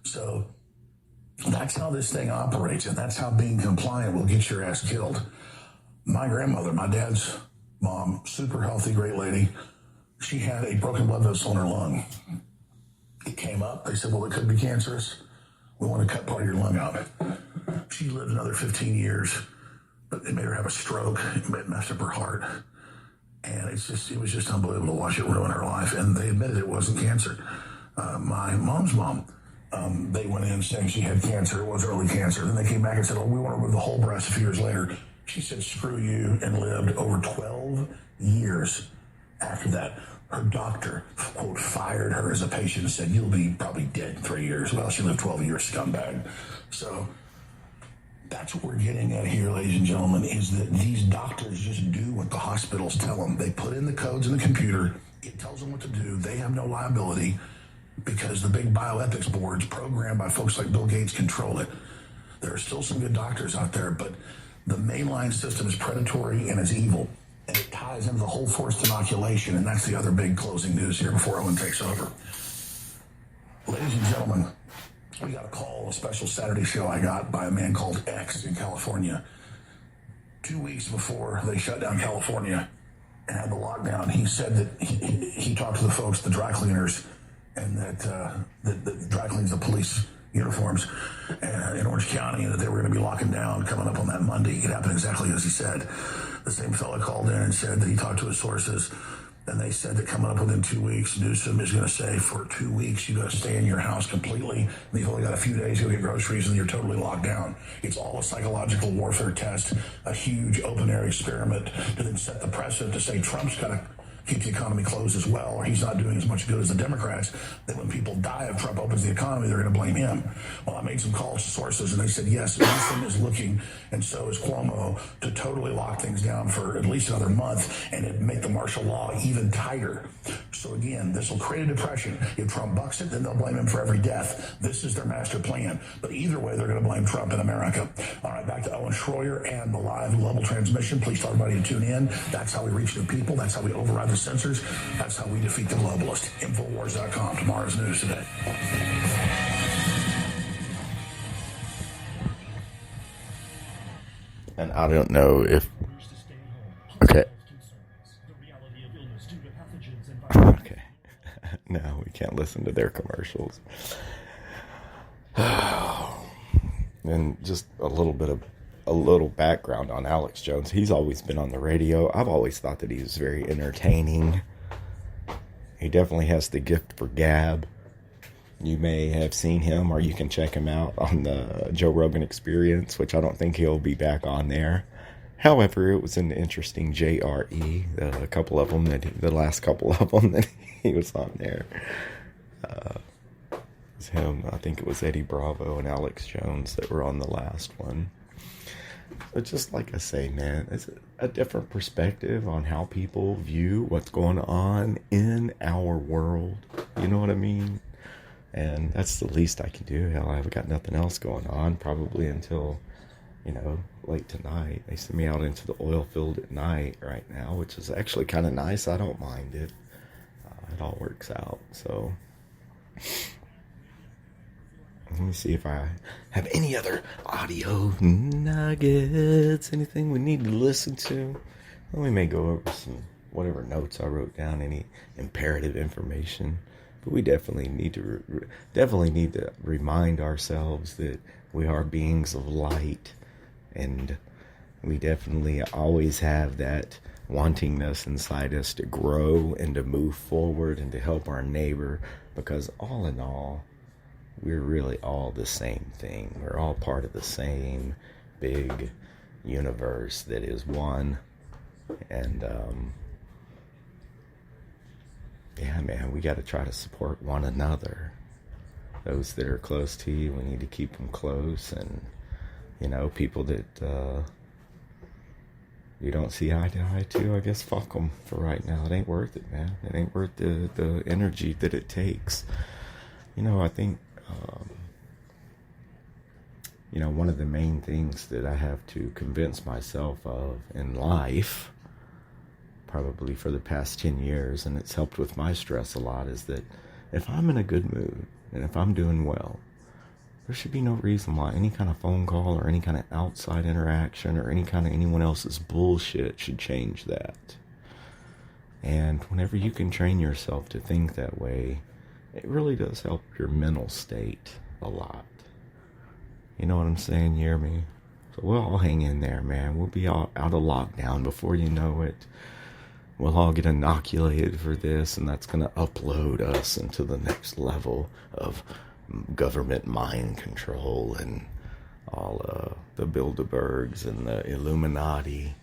So that's how this thing operates, and that's how being compliant will get your ass killed. My grandmother, my dad's mom, super healthy, great lady, she had a broken blood vessel in her lung. It came up. They said, well, it could be cancerous. We want to cut part of your lung out. She lived another 15 years, but it made her have a stroke. It messed up her heart. And it was just unbelievable to watch it ruin her life. And they admitted it wasn't cancer. My mom's mom, they went in saying she had cancer. It was early cancer. Then they came back and said, oh, we want to remove the whole breast a few years later. She said, screw you, and lived over 12 years after that. Her doctor, quote, fired her as a patient and said, you'll be probably dead in 3 years. Well, she lived 12 years, scumbag. So that's what we're getting at here, ladies and gentlemen, is that these doctors just do what the hospitals tell them. They put in the codes in the computer. It tells them what to do. They have no liability because the big bioethics boards programmed by folks like Bill Gates control it. There are still some good doctors out there, but the mainline system is predatory and is evil. And it ties into the whole forced inoculation, and that's the other big closing news here before Owen takes over. Ladies and gentlemen, we got a call, a special Saturday show I got by a man called X in California. 2 weeks before they shut down California and had the lockdown, he said that he talked to the folks, the dry cleaners, and that the dry cleans the police uniforms in Orange County, and that they were going to be locking down coming up on that Monday. It happened exactly as he said. The same fella called in and said that he talked to his sources, and they said that coming up within 2 weeks, Newsom is going to say for 2 weeks you got to stay in your house completely, and you've only got a few days to go get groceries, and you're totally locked down. It's all a psychological warfare test, a huge open-air experiment to then set the precedent to say Trump's got to keep the economy closed as well, or he's not doing as much good as the Democrats, that when people die if Trump opens the economy, they're going to blame him. Well, I made some calls to sources, and they said, yes, Newsom is looking, and so is Cuomo, to totally lock things down for at least another month and make the martial law even tighter. So again, this will create a depression. If Trump bucks it, then they'll blame him for every death. This is their master plan. But either way, they're going to blame Trump in America. All right, back to Owen Schroyer and the live level transmission. Please tell everybody to tune in. That's how we reach new people. That's how we override the censors. That's how we defeat the globalist. Infowars.com. Tomorrow's news today. And I don't know if... Okay. Okay. No, we can't listen to their commercials. And just a little background on Alex Jones. He's always been on the radio. I've always thought that he was very entertaining. He definitely has the gift for gab. You may have seen him, or you can check him out on the Joe Rogan Experience, which I don't think he'll be back on there. However, it was an interesting JRE, a couple of them, the last couple of them that he was on there. It was him, I think it was Eddie Bravo and Alex Jones that were on the last one. So just like I say, man, it's a different perspective on how people view what's going on in our world. You know what I mean? And that's the least I can do. Hell, I've got nothing else going on, probably until, late tonight. They send me out into the oil field at night right now, which is actually kind of nice. I don't mind it. It all works out. So let me see if I have any other audio nuggets, anything we need to listen to. Well, we may go over some whatever notes I wrote down, any imperative information. But we definitely need to remind ourselves that we are beings of light, and we definitely always have that wantingness inside us to grow and to move forward and to help our neighbor, because all in all, we're really all the same thing. We're all part of the same big universe that is one. And yeah, man, we got to try to support one another. Those that are close to you, we need to keep them close. And, people that you don't see eye to eye to, I guess fuck them for right now. It ain't worth it, man. It ain't worth the energy that it takes. I think, one of the main things that I have to convince myself of in life, probably for the past 10 years, and it's helped with my stress a lot, is that if I'm in a good mood and if I'm doing well, there should be no reason why any kind of phone call or any kind of outside interaction or any kind of anyone else's bullshit should change that. And whenever you can train yourself to think that way, it really does help your mental state a lot. You know what I'm saying? You hear me? So we'll all hang in there, man. We'll be all out of lockdown before you know it. We'll all get inoculated for this, and that's going to upload us into the next level of government mind control and all the Bilderbergs and the Illuminati.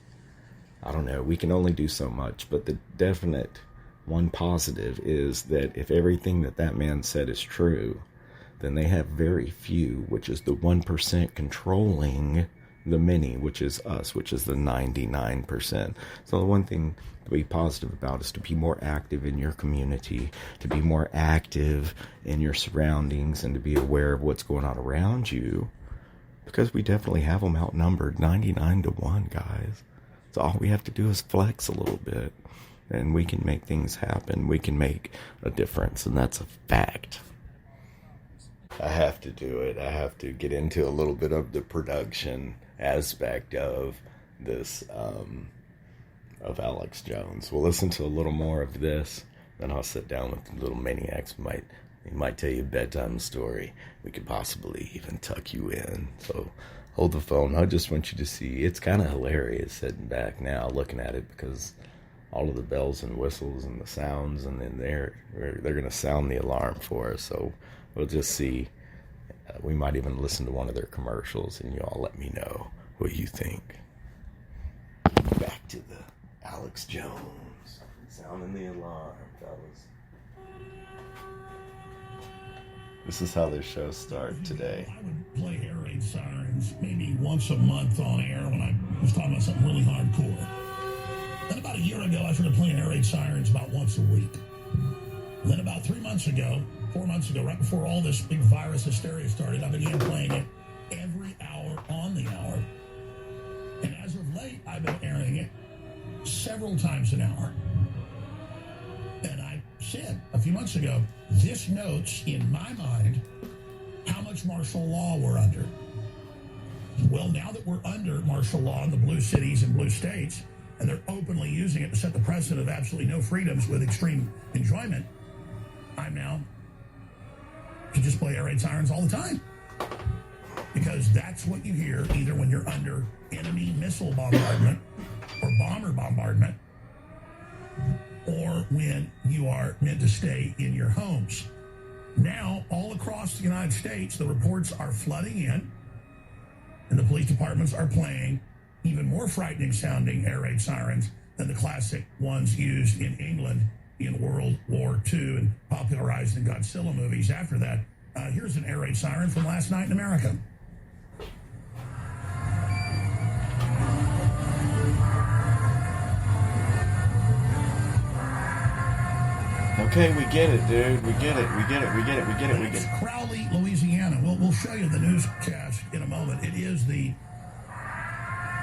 I don't know. We can only do so much, but the definite one positive is that if everything that man said is true, then they have very few, which is the 1% controlling the many, which is us, which is the 99%. So the one thing to be positive about is to be more active in your community, to be more active in your surroundings, and to be aware of what's going on around you, because we definitely have them outnumbered 99-1, guys. So all we have to do is flex a little bit, and we can make things happen. We can make a difference, and that's a fact. I have to do it. I have to get into a little bit of the production aspect of this, of Alex Jones. We'll listen to a little more of this, then I'll sit down with the little maniacs. He might tell you a bedtime story. We could possibly even tuck you in. So hold the phone. I just want you to see. It's kind of hilarious sitting back now looking at it, because all of the bells and whistles and the sounds, and then they're going to sound the alarm for us. So we'll just see. We might even listen to one of their commercials, and you all let me know what you think. Back to the Alex Jones sounding the alarm, fellas. This is how their show started today. I would play air raid sirens maybe once a month on air when I was talking about something really hardcore. Then about a year ago, I started playing air raid sirens about once a week. Then about 4 months ago, right before all this big virus hysteria started, I began playing it every hour on the hour. And as of late, I've been airing it several times an hour. And I said a few months ago, this notes in my mind how much martial law we're under. Well, now that we're under martial law in the blue cities and blue states, and they're openly using it to set the precedent of absolutely no freedoms with extreme enjoyment, I'm now to just play air raid sirens all the time. Because that's what you hear either when you're under enemy missile bombardment or bomber bombardment, or when you are meant to stay in your homes. Now, all across the United States, the reports are flooding in, and the police departments are playing even more frightening sounding air raid sirens than the classic ones used in England in World War II and popularized in Godzilla movies after that. Here's an air raid siren from last night in America. Okay, we get it, dude. We get it. It's Crowley, Louisiana. We'll show you the newscast in a moment. It is the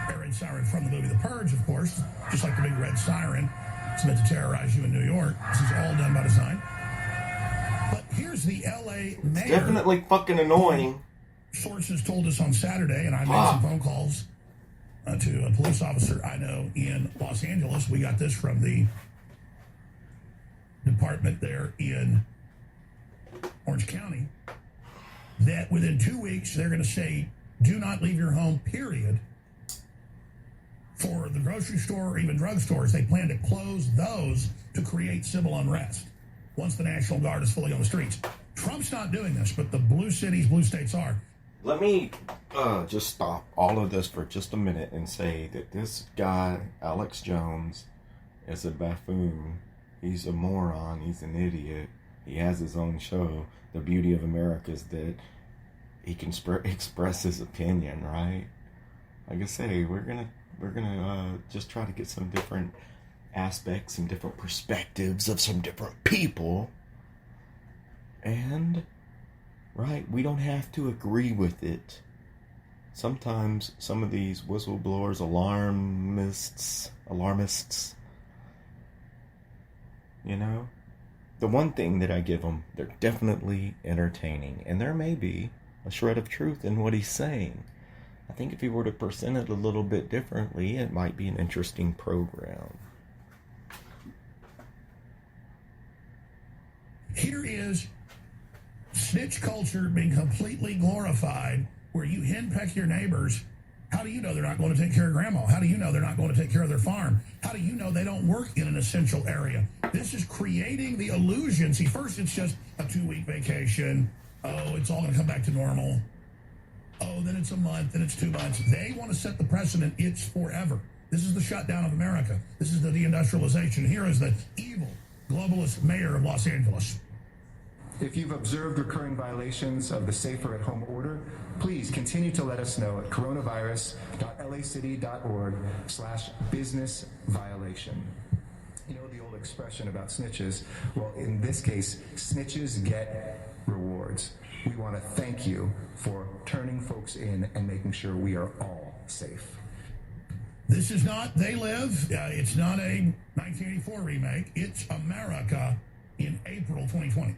air raid siren from the movie The Purge, of course, just like the big red siren. It's meant to terrorize you in New York. This is all done by design. But here's the L.A. mayor. It's definitely fucking annoying. Sources told us on Saturday, and I made some phone calls to a police officer I know in Los Angeles. We got this from the department there in Orange County, that within 2 weeks they're going to say, do not leave your home, period. For the grocery store or even drugstores, they plan to close those to create civil unrest once the National Guard is fully on the streets. Trump's not doing this, but the blue cities, blue states are. Let me just stop all of this for just a minute and say that this guy, Alex Jones, is a buffoon. He's a moron. He's an idiot. He has his own show. The beauty of America is that he can express his opinion, right? Like I say, we're gonna just try to get some different aspects, some different perspectives of some different people. And, right, we don't have to agree with it. Sometimes some of these whistleblowers, alarmists, you know, the one thing that I give them, they're definitely entertaining. And there may be a shred of truth in what he's saying. I think if he were to present it a little bit differently, it might be an interesting program. Here is snitch culture being completely glorified, where you henpeck your neighbors. How do you know they're not going to take care of grandma? How do you know they're not going to take care of their farm? How do you know they don't work in an essential area? This is creating the illusion. See, first it's just a 2-week vacation. Oh, it's all going to come back to normal. Oh, then it's a month, then it's 2 months. They want to set the precedent. It's forever. This is the shutdown of America. This is the deindustrialization. Here is the evil globalist mayor of Los Angeles. If you've observed recurring violations of the Safer at Home order, please continue to let us know at coronavirus.lacity.org/business violation. You know the old expression about snitches? Well, in this case, snitches get rewards. We want to thank you for turning folks in and making sure we are all safe. This is not They Live. It's not a 1984 remake. It's America in April 2020.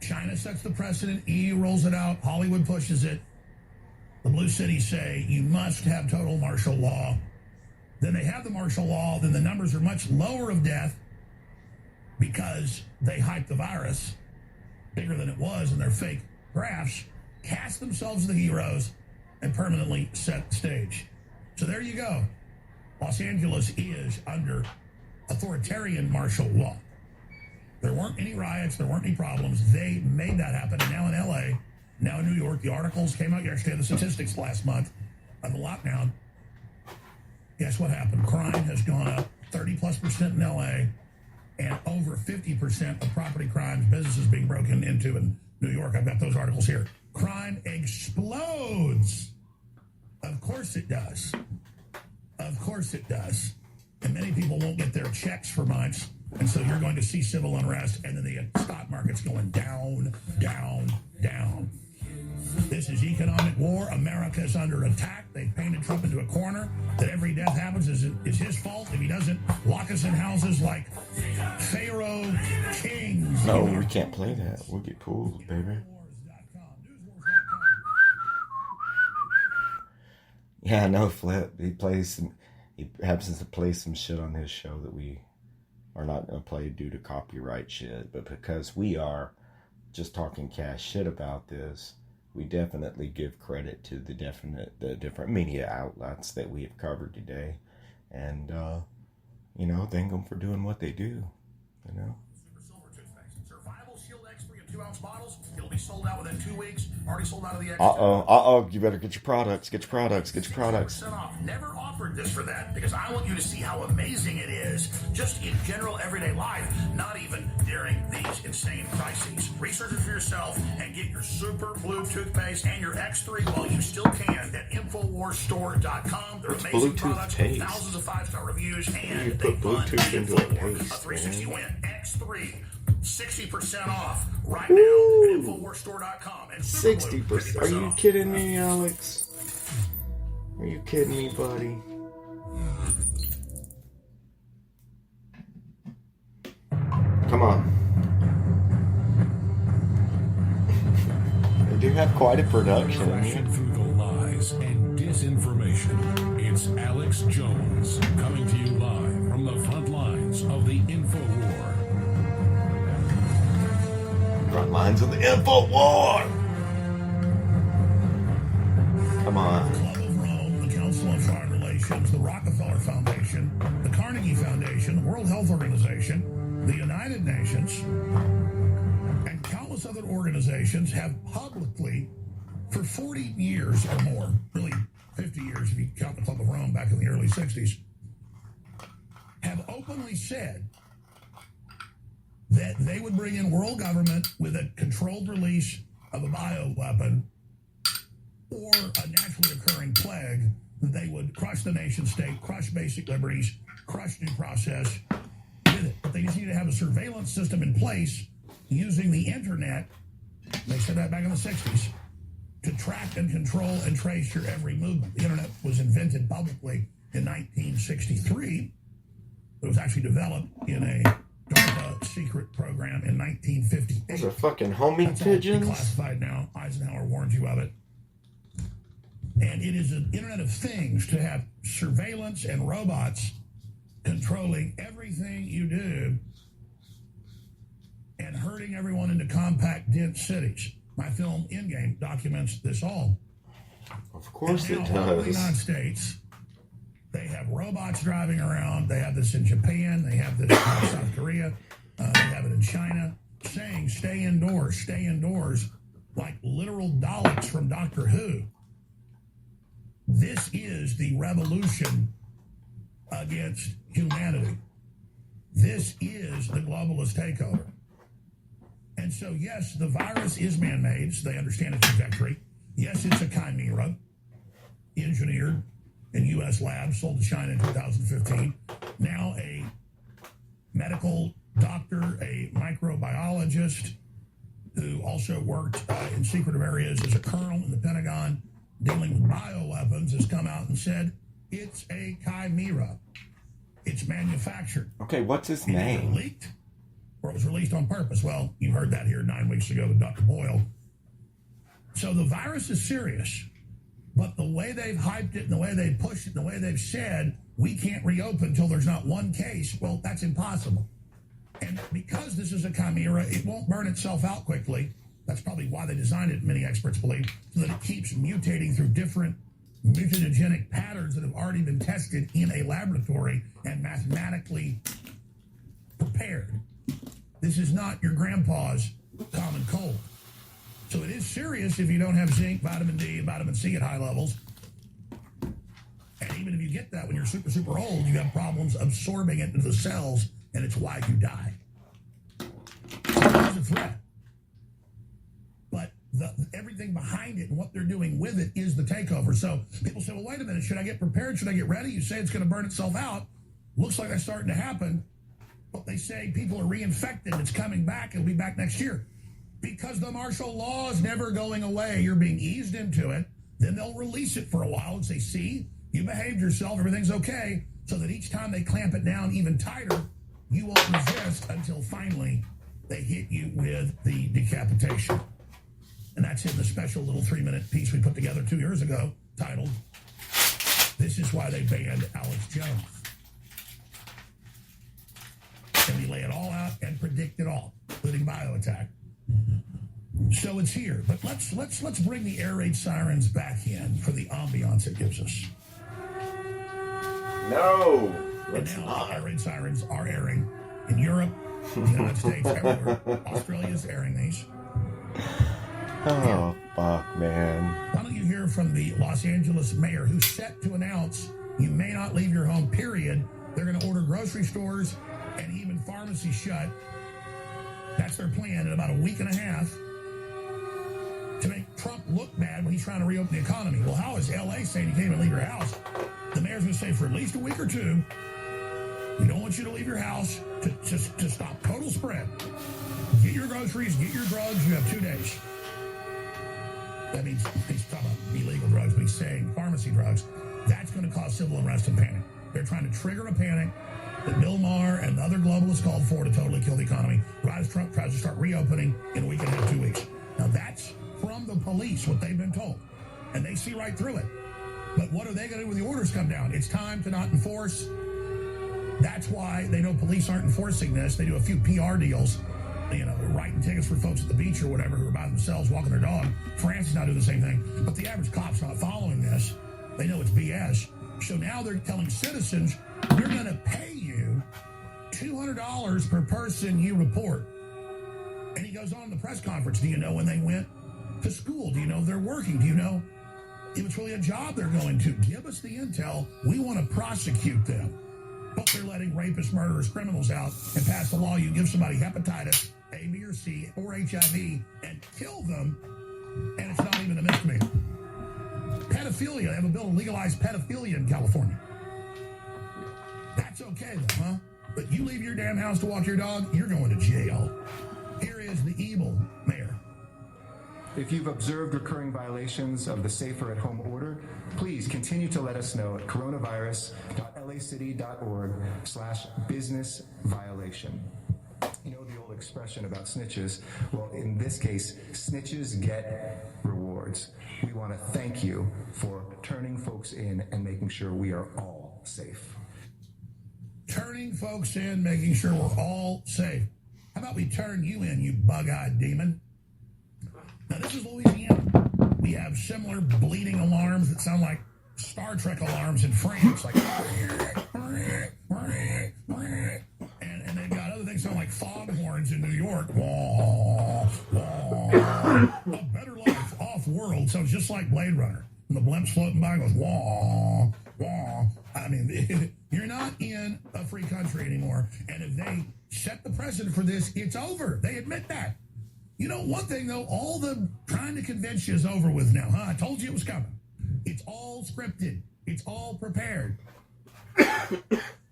China sets the precedent. EU rolls it out. Hollywood pushes it. The blue cities say you must have total martial law. Then they have the martial law. Then the numbers are much lower of death because they hyped the virus bigger than it was in their fake graphs, cast themselves the heroes, and permanently set the stage. So there you go. Los Angeles is under authoritarian martial law. There weren't any riots. There weren't any problems. They made that happen. And now in L.A., now in New York, the articles came out yesterday, the statistics last month of the lockdown. Guess what happened? Crime has gone up 30+% in L.A., and over 50% of property crimes, businesses being broken into in New York. I've got those articles here. Crime explodes. Of course it does. Of course it does. And many people won't get their checks for months. And so you're going to see civil unrest, and then the stock market's going down, down, down. This is economic war. America is under attack. They've painted Trump into a corner that every death happens is his fault if he doesn't lock us in houses like Pharaoh kings. No, we can't play that. We'll get pulled, baby. Yeah, I know, Flip. He happens to play some shit on his show that we are not going to play due to copyright shit. But because we are just talking cash shit about this, we definitely give credit to the different media outlets that we have covered today. And, thank them for doing what they do, Survival Shield X3 in 2-ounce bottles. It'll be sold out within 2 weeks. Already sold out of the X2. Uh-oh. You better get your products. Get your products. Off. Never offered this for that because I want you to see how amazing it is just in general everyday life, not even during these insane crises. Research it for yourself and get your Super Blue toothpaste and your X3 while you still can at InfoWarsStore.com. They're amazing products with thousands of 5-star reviews, and they fund InfoWars. A 360 win. X3. 60% off right now at InfoWarsStore.com. And 60%. Are you kidding me, Alex? Are you kidding me, buddy? Come on. They do have quite a production. Crashing through the lies and disinformation. It's Alex Jones coming to you live from the front lines of the InfoWar. Front lines of the info war. Come on. The Club of Rome, the Council on Foreign Relations, the Rockefeller Foundation, the Carnegie Foundation, the World Health Organization, the United Nations, and countless other organizations have publicly, for 40 years or more, really 50 years if you count the Club of Rome back in the early 60s, have openly said that they would bring in world government with a controlled release of a bioweapon or a naturally occurring plague, that they would crush the nation state, crush basic liberties, crush due process with it. But they just need to have a surveillance system in place using the internet, they said that back in the 60s, to track and control and trace your every movement. The internet was invented publicly in 1963. It was actually developed in a DARPA secret program in 1958. Those are fucking homing pigeons. Classified now. Eisenhower warned you of it. And it is an Internet of Things to have surveillance and robots controlling everything you do and herding everyone into compact, dense cities. My film Endgame documents this all. Of course it All over the does. United States, they have robots driving around. They have this in Japan. They have this in South Korea. They have it in China, saying stay indoors, like literal Daleks from Doctor Who. This is the revolution against humanity. This is the globalist takeover. And so, yes, the virus is man-made, so they understand its trajectory. Yes, it's a chimera, engineered in U.S. labs, sold to China in 2015. Now a medical doctor, a microbiologist who also worked in secretive areas as a colonel in the Pentagon dealing with bioweapons has come out and said it's a chimera. It's manufactured. Okay, what's his It name? leaked. or it was released on purpose. Well, you heard that here 9 weeks ago with Dr. Boyle. So the virus is serious, but the way they've hyped it and the way they've pushed it and the way they've said we can't reopen until there's not one case, well, that's impossible. And because this is a chimera, it won't burn itself out quickly. That's probably why they designed it, many experts believe, so that it keeps mutating through different mutagenic patterns that have already been tested in a laboratory and mathematically prepared. This is not your grandpa's common cold. So it is serious if you don't have zinc, vitamin D, and vitamin C at high levels. And even if you get that when you're super, super old, you have problems absorbing it into the cells, and it's why you die. It's a threat. But everything behind it and what they're doing with it is the takeover. So people say, well, wait a minute, should I get prepared? Should I get ready? You say it's going to burn itself out. Looks like that's starting to happen. But they say people are reinfected. It's coming back. It'll be back next year. Because the martial law is never going away. You're being eased into it. Then they'll release it for a while and say, see, you behaved yourself. Everything's okay. So that each time they clamp it down even tighter, you won't resist until finally they hit you with the decapitation. And that's in the special little 3-minute piece we put together 2 years ago titled, This is Why They Banned Alex Jones. And we lay it all out and predict it all, including bioattack. So it's here. But let's bring the air raid sirens back in for the ambiance it gives us. No, and now the air raid sirens are airing in Europe, the United States, everywhere. Australia is airing these. Oh, fuck, man. Why don't you hear from the Los Angeles mayor who's set to announce you may not leave your home, period. They're going to order grocery stores and even pharmacies shut. That's their plan in about a week and a half to make Trump look bad when he's trying to reopen the economy. Well, how is L.A. saying you can't even leave your house? The mayor's going to say for at least a week or two, we don't want you to leave your house to stop total spread. Get your groceries, get your drugs, you have 2 days. That means he's talking about illegal drugs, but he's saying pharmacy drugs. That's going to cause civil unrest and panic. They're trying to trigger a panic that Bill Maher and other globalists called for to totally kill the economy. Right as Trump tries to start reopening in a week and a half, 2 weeks. Now that's from the police, what they've been told. And they see right through it. But what are they going to do when the orders come down? It's time to not enforce. That's why they know police aren't enforcing this. They do a few PR deals. You know, writing tickets for folks at the beach or whatever who are by themselves walking their dog. France is not doing the same thing. But the average cop's not following this. They know it's BS. So now they're telling citizens, we're going to pay you $200 per person you report. And he goes on in the press conference. Do you know when they went to school? Do you know if they're working? Do you know if it's really a job they're going to? Give us the intel. We want to prosecute them. But they're letting rapists, murderers, criminals out and pass the law. You give somebody hepatitis, A, B, or C, or HIV, and kill them, and it's not even a misdemeanor. Pedophilia, they have a bill to legalize pedophilia in California. That's okay, though, huh? But you leave your damn house to walk your dog, you're going to jail. Here is the evil mayor. If you've observed recurring violations of the Safer at Home order, please continue to let us know at coronavirus.lacity.org/business-violation. You know the old expression about snitches? Well, in this case, snitches get rewards. We want to thank you for turning folks in and making sure we are all safe. Turning folks in, making sure we're all safe. How about we turn you in, you bug-eyed demon? Now, this is Louisiana. We have similar bleeding alarms that sound like Star Trek alarms in France. Like, and they've got other things sound like foghorns in New York. A Better Life off-world sounds just like Blade Runner. And the blimp's floating by and goes, wah, wah. I mean, you're not in a free country anymore. And if they set the precedent for this, it's over. They admit that. You know, one thing, though, all the trying to convince you is over with now, huh? I told you it was coming. It's all scripted. It's all prepared.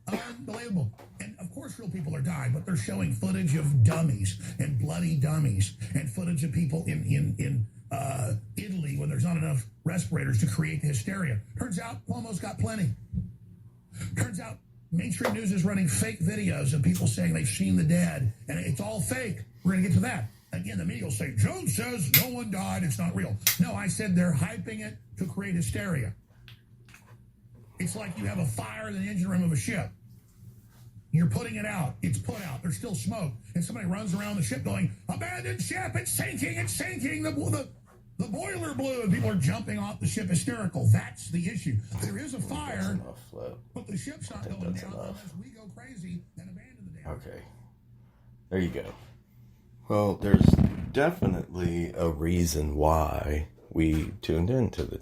Unbelievable. And, of course, real people are dying, but they're showing footage of dummies and bloody dummies and footage of people in Italy when there's not enough respirators to create the hysteria. Turns out Cuomo's got plenty. Turns out Mainstream news is running fake videos of people saying they've seen the dead, and it's all fake. We're going to get to that. Again, the media will say, Jones says no one died, it's not real. No, I said they're hyping it to create hysteria. It's like you have a fire in the engine room of a ship. You're putting it out. It's put out. There's still smoke. And somebody runs around the ship going, abandoned ship, it's sinking, it's sinking. The boiler blew, and people are jumping off the ship hysterical. That's the issue. There is a fire, but the ship's not going down unless we go crazy and abandon the damn. Okay. There you go. Well, there's definitely a reason why we tuned in to the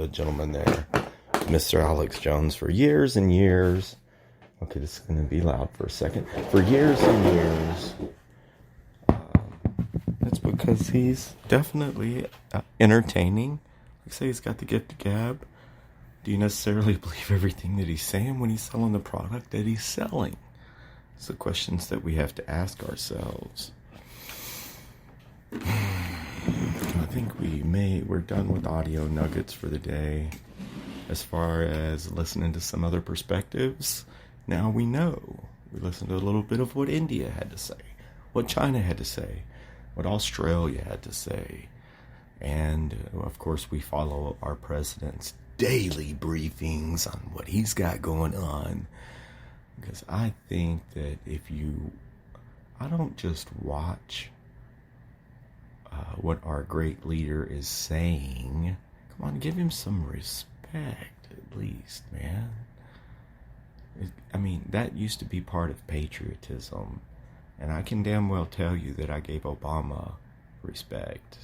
gentleman there, Mr. Alex Jones, for years and years. Okay, this is going to be loud for a second. For years and years. It's because he's definitely entertaining. Like I say, he's got the gift of gab. Do you necessarily believe everything that he's saying when he's selling the product that he's selling? It's the questions that we have to ask ourselves. I think we're done with audio nuggets for the day. As far as listening to some other perspectives, now we know. We listened to a little bit of what India had to say, what China had to say, what Australia had to say. And, of course, we follow our president's daily briefings on what he's got going on. Because I think that I don't just watch what our great leader is saying. Come on, give him some respect, at least, man. I mean, that used to be part of patriotism. And I can damn well tell you that I gave Obama respect.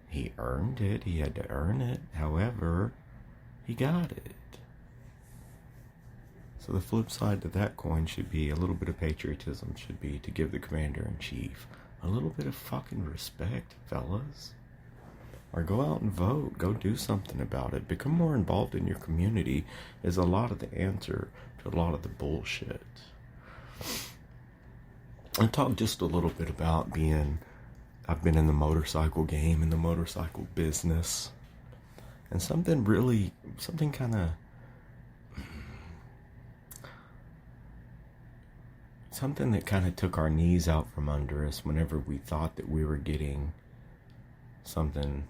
He earned it. He had to earn it. However, he got it. So the flip side to that coin should be a little bit of patriotism should be to give the commander-in-chief a little bit of fucking respect, fellas. Or go out and vote. Go do something about it. Become more involved in your community is a lot of the answer to a lot of the bullshit. I talked just a little bit about I've been in the motorcycle game, in the motorcycle business. And something that kind of took our knees out from under us whenever we thought that we were getting something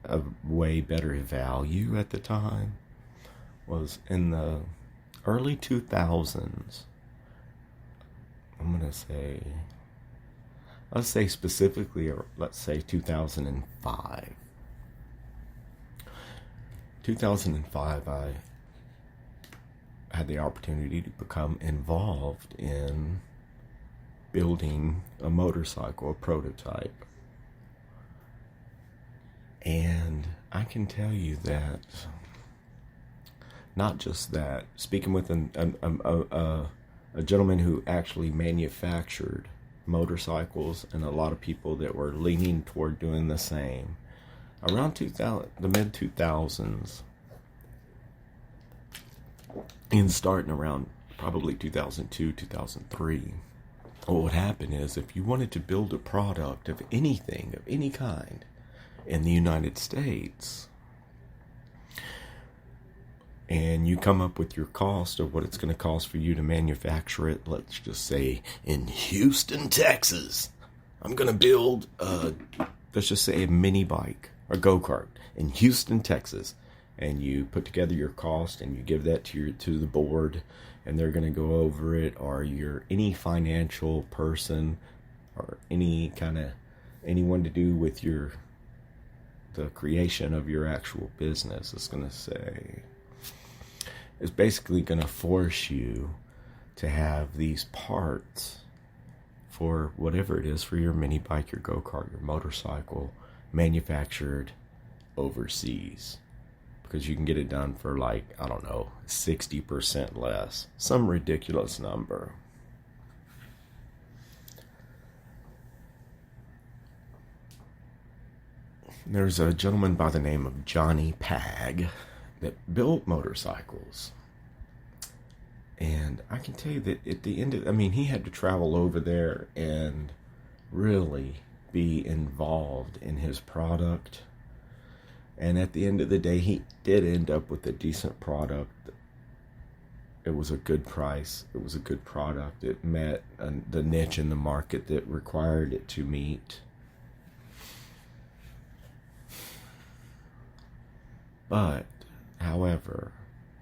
of way better value at the time was in the early 2000s. I'm going to say, let's say specifically, or let's say 2005. 2005, I had the opportunity to become involved in building a motorcycle, a prototype. And I can tell you that, not just that, speaking with a gentleman who actually manufactured motorcycles and a lot of people that were leaning toward doing the same. Around the mid-2000s, and starting around probably 2002, 2003, what would happen is if you wanted to build a product of anything, of any kind, in the United States, and you come up with your cost of what it's going to cost for you to manufacture it, let's just say in Houston, Texas, I'm going to build, let's just say a mini bike, or go-kart in Houston, Texas, and you put together your cost and you give that to the board, and they're going to go over it, or any financial person or anyone to do with the creation of your actual business is going to say, is basically going to force you to have these parts for whatever it is for your mini bike, your go-kart, your motorcycle, manufactured overseas. Because you can get it done for 60% less. Some ridiculous number. There's a gentleman by the name of Johnny Pag that built motorcycles. And I can tell you that at the end of, he had to travel over there and really be involved in his product. And at the end of the day, he did end up with a decent product it was a good price. It was a good product. It met the niche in the market that required it to meet. But, however,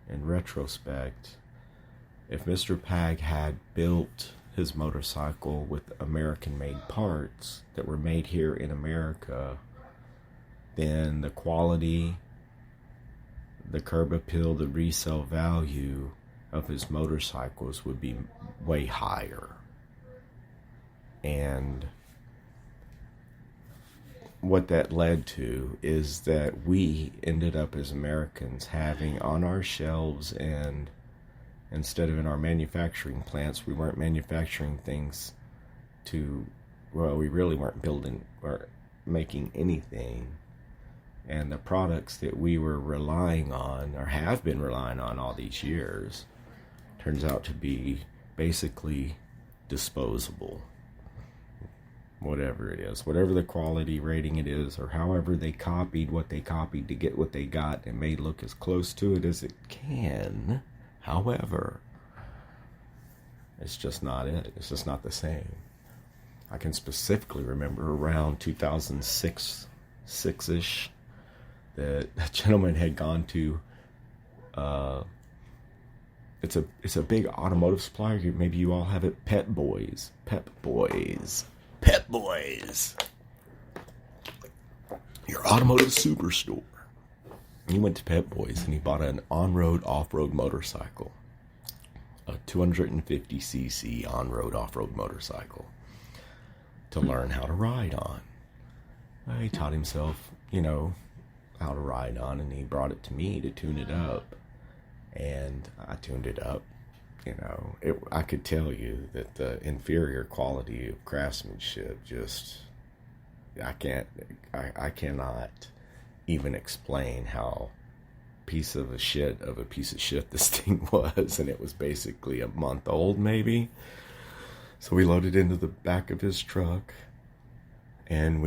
in retrospect, if Mr. Pag had built his motorcycle with American-made parts that were made here in America, then the quality, the curb appeal, the resale value of his motorcycles would be way higher. And what that led to is that we ended up as Americans having on our shelves, and instead of in our manufacturing plants, we weren't manufacturing things to, well, we really weren't building or making anything. And the products that we were relying on, or have been relying on all these years, turns out to be basically disposable. Whatever it is, whatever the quality rating it is, or however they copied what they copied to get what they got, it may look as close to it as it can. However, it's just not it. It's just not the same. I can specifically remember around 2006-ish that a gentleman had gone to, it's a big automotive supplier. Maybe you all have it, Pep Boys. Your automotive superstore. He went to Pep Boys and he bought an on-road, off-road motorcycle. A 250cc on-road, off-road motorcycle to learn how to ride on. He taught himself, how to ride on, and he brought it to me to tune it up. And I tuned it up. I could tell you that the inferior quality of craftsmanship I cannot even explain how piece of shit this thing was. And it was basically a month old, maybe. So we loaded into the back of his truck, and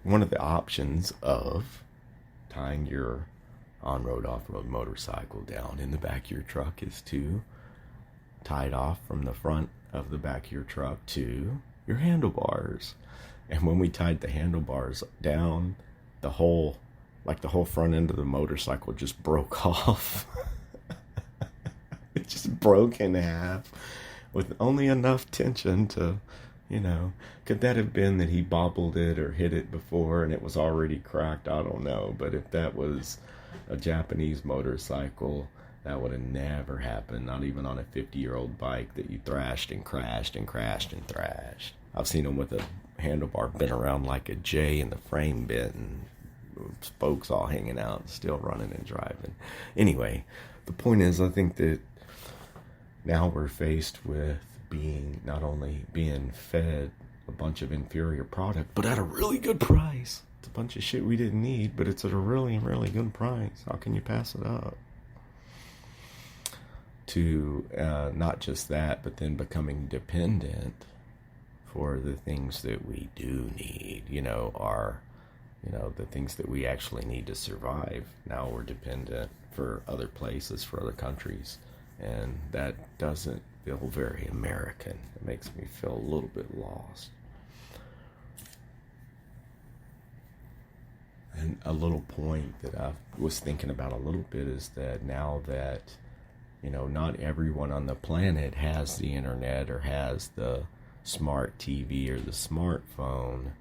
one of the options of tying your on-road, off-road motorcycle down in the back of your truck is to tie it off from the front of the back of your truck to your handlebars. And when we tied the handlebars down, the whole front end of the motorcycle just broke off. It just broke in half with only enough tension to, could that have been that he bobbled it or hit it before and it was already cracked? I don't know. But if that was a Japanese motorcycle, that would have never happened, not even on a 50-year-old bike that you thrashed and crashed and crashed and thrashed. I've seen them with a handlebar bent around like a J and the frame bent and spokes all hanging out, still running and driving. Anyway, the point is, I think that now we're faced with not only being fed a bunch of inferior product, but at a really good price. It's a bunch of shit we didn't need, but it's at a really, really good price. How can you pass it up? To not just that, but then becoming dependent for the things that we do need, the things that we actually need to survive. Now we're dependent for other places, for other countries, and that doesn't feel very American. It makes me feel a little bit lost. And a little point that I was thinking about a little bit is that now that, not everyone on the planet has the internet or has the smart TV or the smartphone,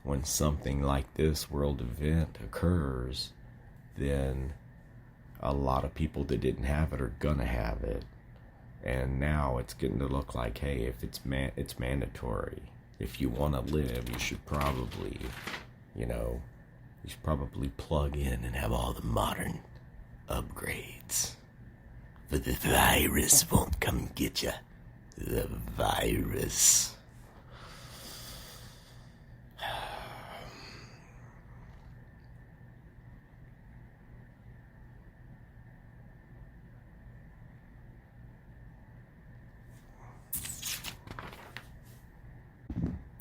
when something like this world event occurs, then a lot of people that didn't have it are gonna have it. And now it's getting to look like, hey, if it's mandatory. If you want to live, you should probably, plug in and have all the modern upgrades. But the virus won't come get you. The virus.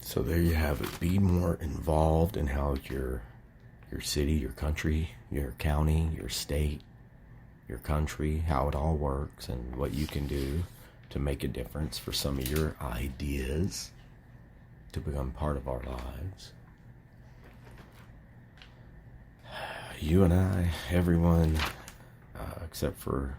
So there you have it. Be more involved in how your city, your country, your county, your state, your country, how it all works, and what you can do to make a difference for some of your ideas to become part of our lives. You and I, everyone, except for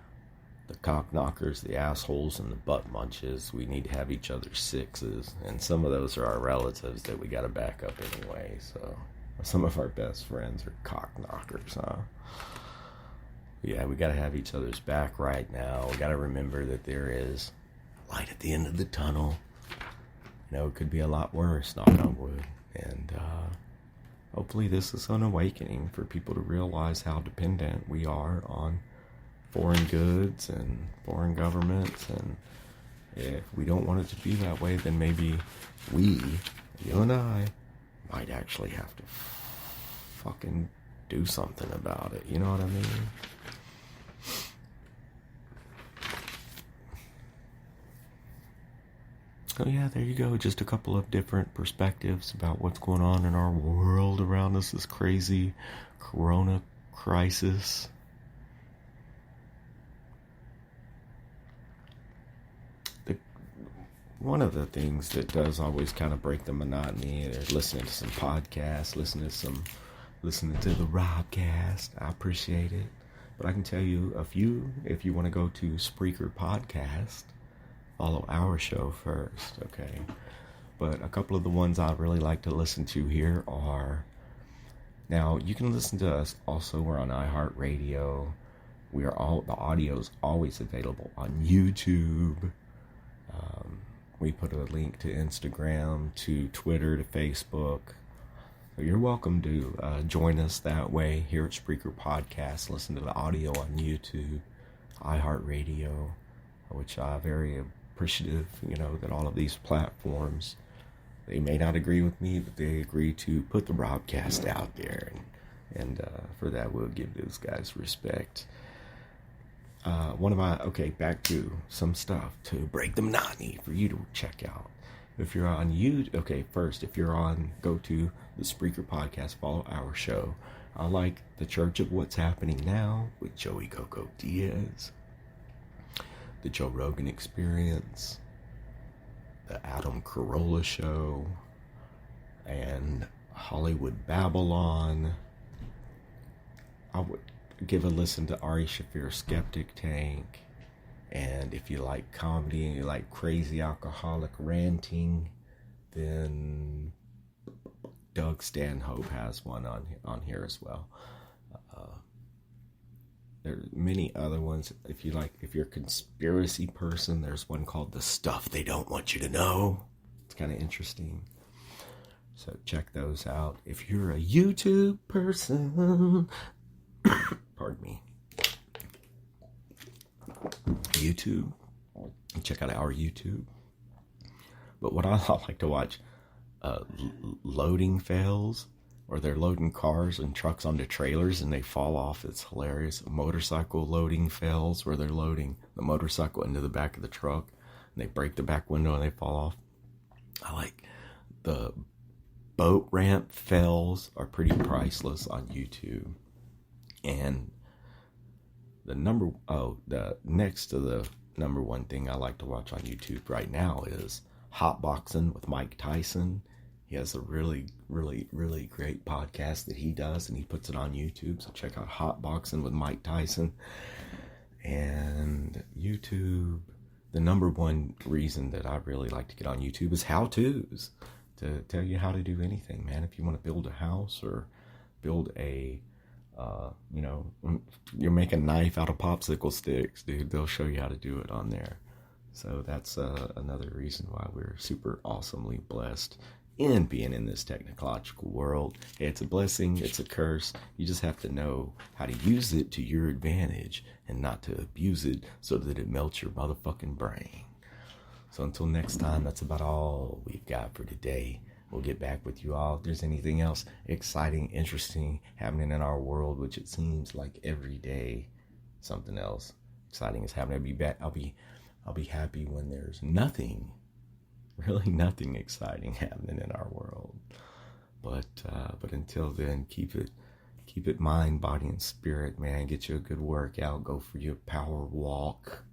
the cock knockers, the assholes, and the butt munches, we need to have each other's sixes, and some of those are our relatives that we got to back up anyway, so some of our best friends are cock knockers, huh? Yeah, we got to have each other's back right now. We got to remember that there is light at the end of the tunnel. You know, it could be a lot worse, knock on wood, and hopefully this is an awakening for people to realize how dependent we are on foreign goods and foreign governments, and if we don't want it to be that way, then maybe we, you and I, might actually have to fucking do something about it, you know what I mean? So yeah, there you go, just a couple of different perspectives about what's going on in our world around us, this crazy corona crisis. One of the things that does always kind of break the monotony is listening to some podcasts, listening to the Robcast. I appreciate it. But I can tell you a few, if you want to go to Spreaker Podcast, follow our show first, okay? But a couple of the ones I really like to listen to here are, now you can listen to us also, we're on iHeartRadio. The audio is always available on YouTube. We put a link to Instagram, to Twitter, to Facebook. So you're welcome to join us that way here at Spreaker Podcast. Listen to the audio on YouTube, iHeartRadio, which I'm very appreciative, that all of these platforms, they may not agree with me, but they agree to put the Robcast out there. And for that, we'll give those guys respect. Back to some stuff to break the monotony for you to check out. If you're on YouTube, go to the Spreaker Podcast, follow our show. I like The Church of What's Happening Now with Joey Coco Diaz, The Joe Rogan Experience, The Adam Carolla Show, and Hollywood Babylon. I would give a listen to Ari Shaffir's Skeptic Tank. And if you like comedy and you like crazy alcoholic ranting, then Doug Stanhope has one on here as well. There are many other ones. If you're a conspiracy person, there's one called The Stuff They Don't Want You to Know. It's kind of interesting. So check those out. If you're a YouTube person, pardon me, YouTube, check out our YouTube. But what I like to watch, loading fails, or they're loading cars and trucks onto trailers and they fall off. It's hilarious. Motorcycle loading fails, where they're loading the motorcycle into the back of the truck and they break the back window and they fall off. I like the boat ramp fails, are pretty priceless on YouTube. And the next to the number one thing I like to watch on YouTube right now is Hotboxing with Mike Tyson. He has a really, really, really great podcast that he does, and he puts it on YouTube. So check out Hotboxing with Mike Tyson. And YouTube, the number one reason that I really like to get on YouTube is how-tos, to tell you how to do anything, man. If you want to build a house or build a you make a knife out of popsicle sticks, dude, they'll show you how to do it on there. So that's another reason why we're super awesomely blessed in being in this technological world. It's a blessing, it's a curse. You just have to know how to use it to your advantage and not to abuse it so that it melts your motherfucking brain. So until next time, that's about all we've got for today. We'll get back with you all. If there's anything else exciting, interesting happening in our world, which it seems like every day something else exciting is happening, I'll be back. I'll be happy when there's nothing, really nothing exciting happening in our world. But until then, keep it Keep it mind, body, and spirit, man. Get you a good workout. Go for your power walk.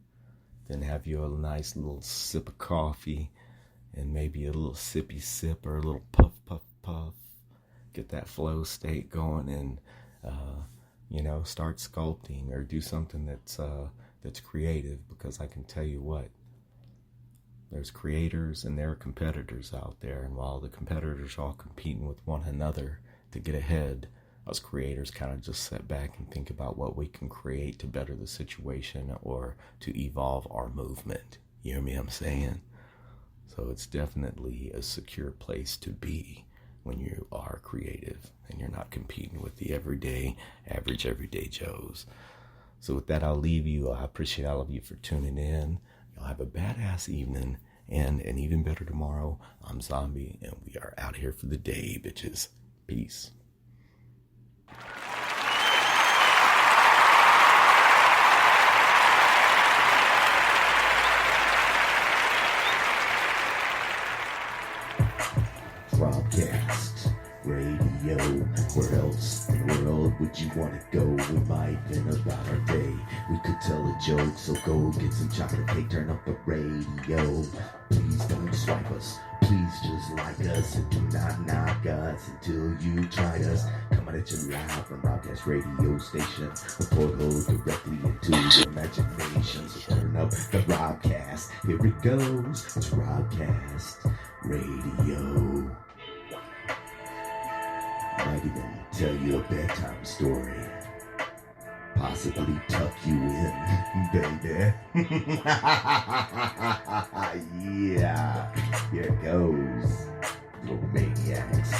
Then have you a nice little sip of coffee and maybe a little sippy sip or a little puff, puff, puff. Get that flow state going and, start sculpting or do something that's creative, because I can tell you what, there's creators and there are competitors out there. And while the competitors are all competing with one another to get ahead, us creators kind of just sit back and think about what we can create to better the situation or to evolve our movement. You hear me? I'm saying? So it's definitely a secure place to be when you are creative and you're not competing with the everyday Joes. So with that, I'll leave you. I appreciate all of you for tuning in. Y'all have a badass evening and an even better tomorrow. I'm Zombie, and we are out here for the day, bitches. Peace. Robcast Radio. Where else in the world would you want to go? We might vent about our day. We could tell a joke, so go get some chocolate cake, turn up the radio. Please don't swipe us. Please just like us and do not knock us until you tried us. Coming at you live from Robcast Radio Station. A portal directly into your imagination. So turn up the Robcast. Here it goes. It's Robcast Radio. Might even tell you a bedtime story. Possibly tuck you in, baby. Yeah, here it goes. Little maniacs.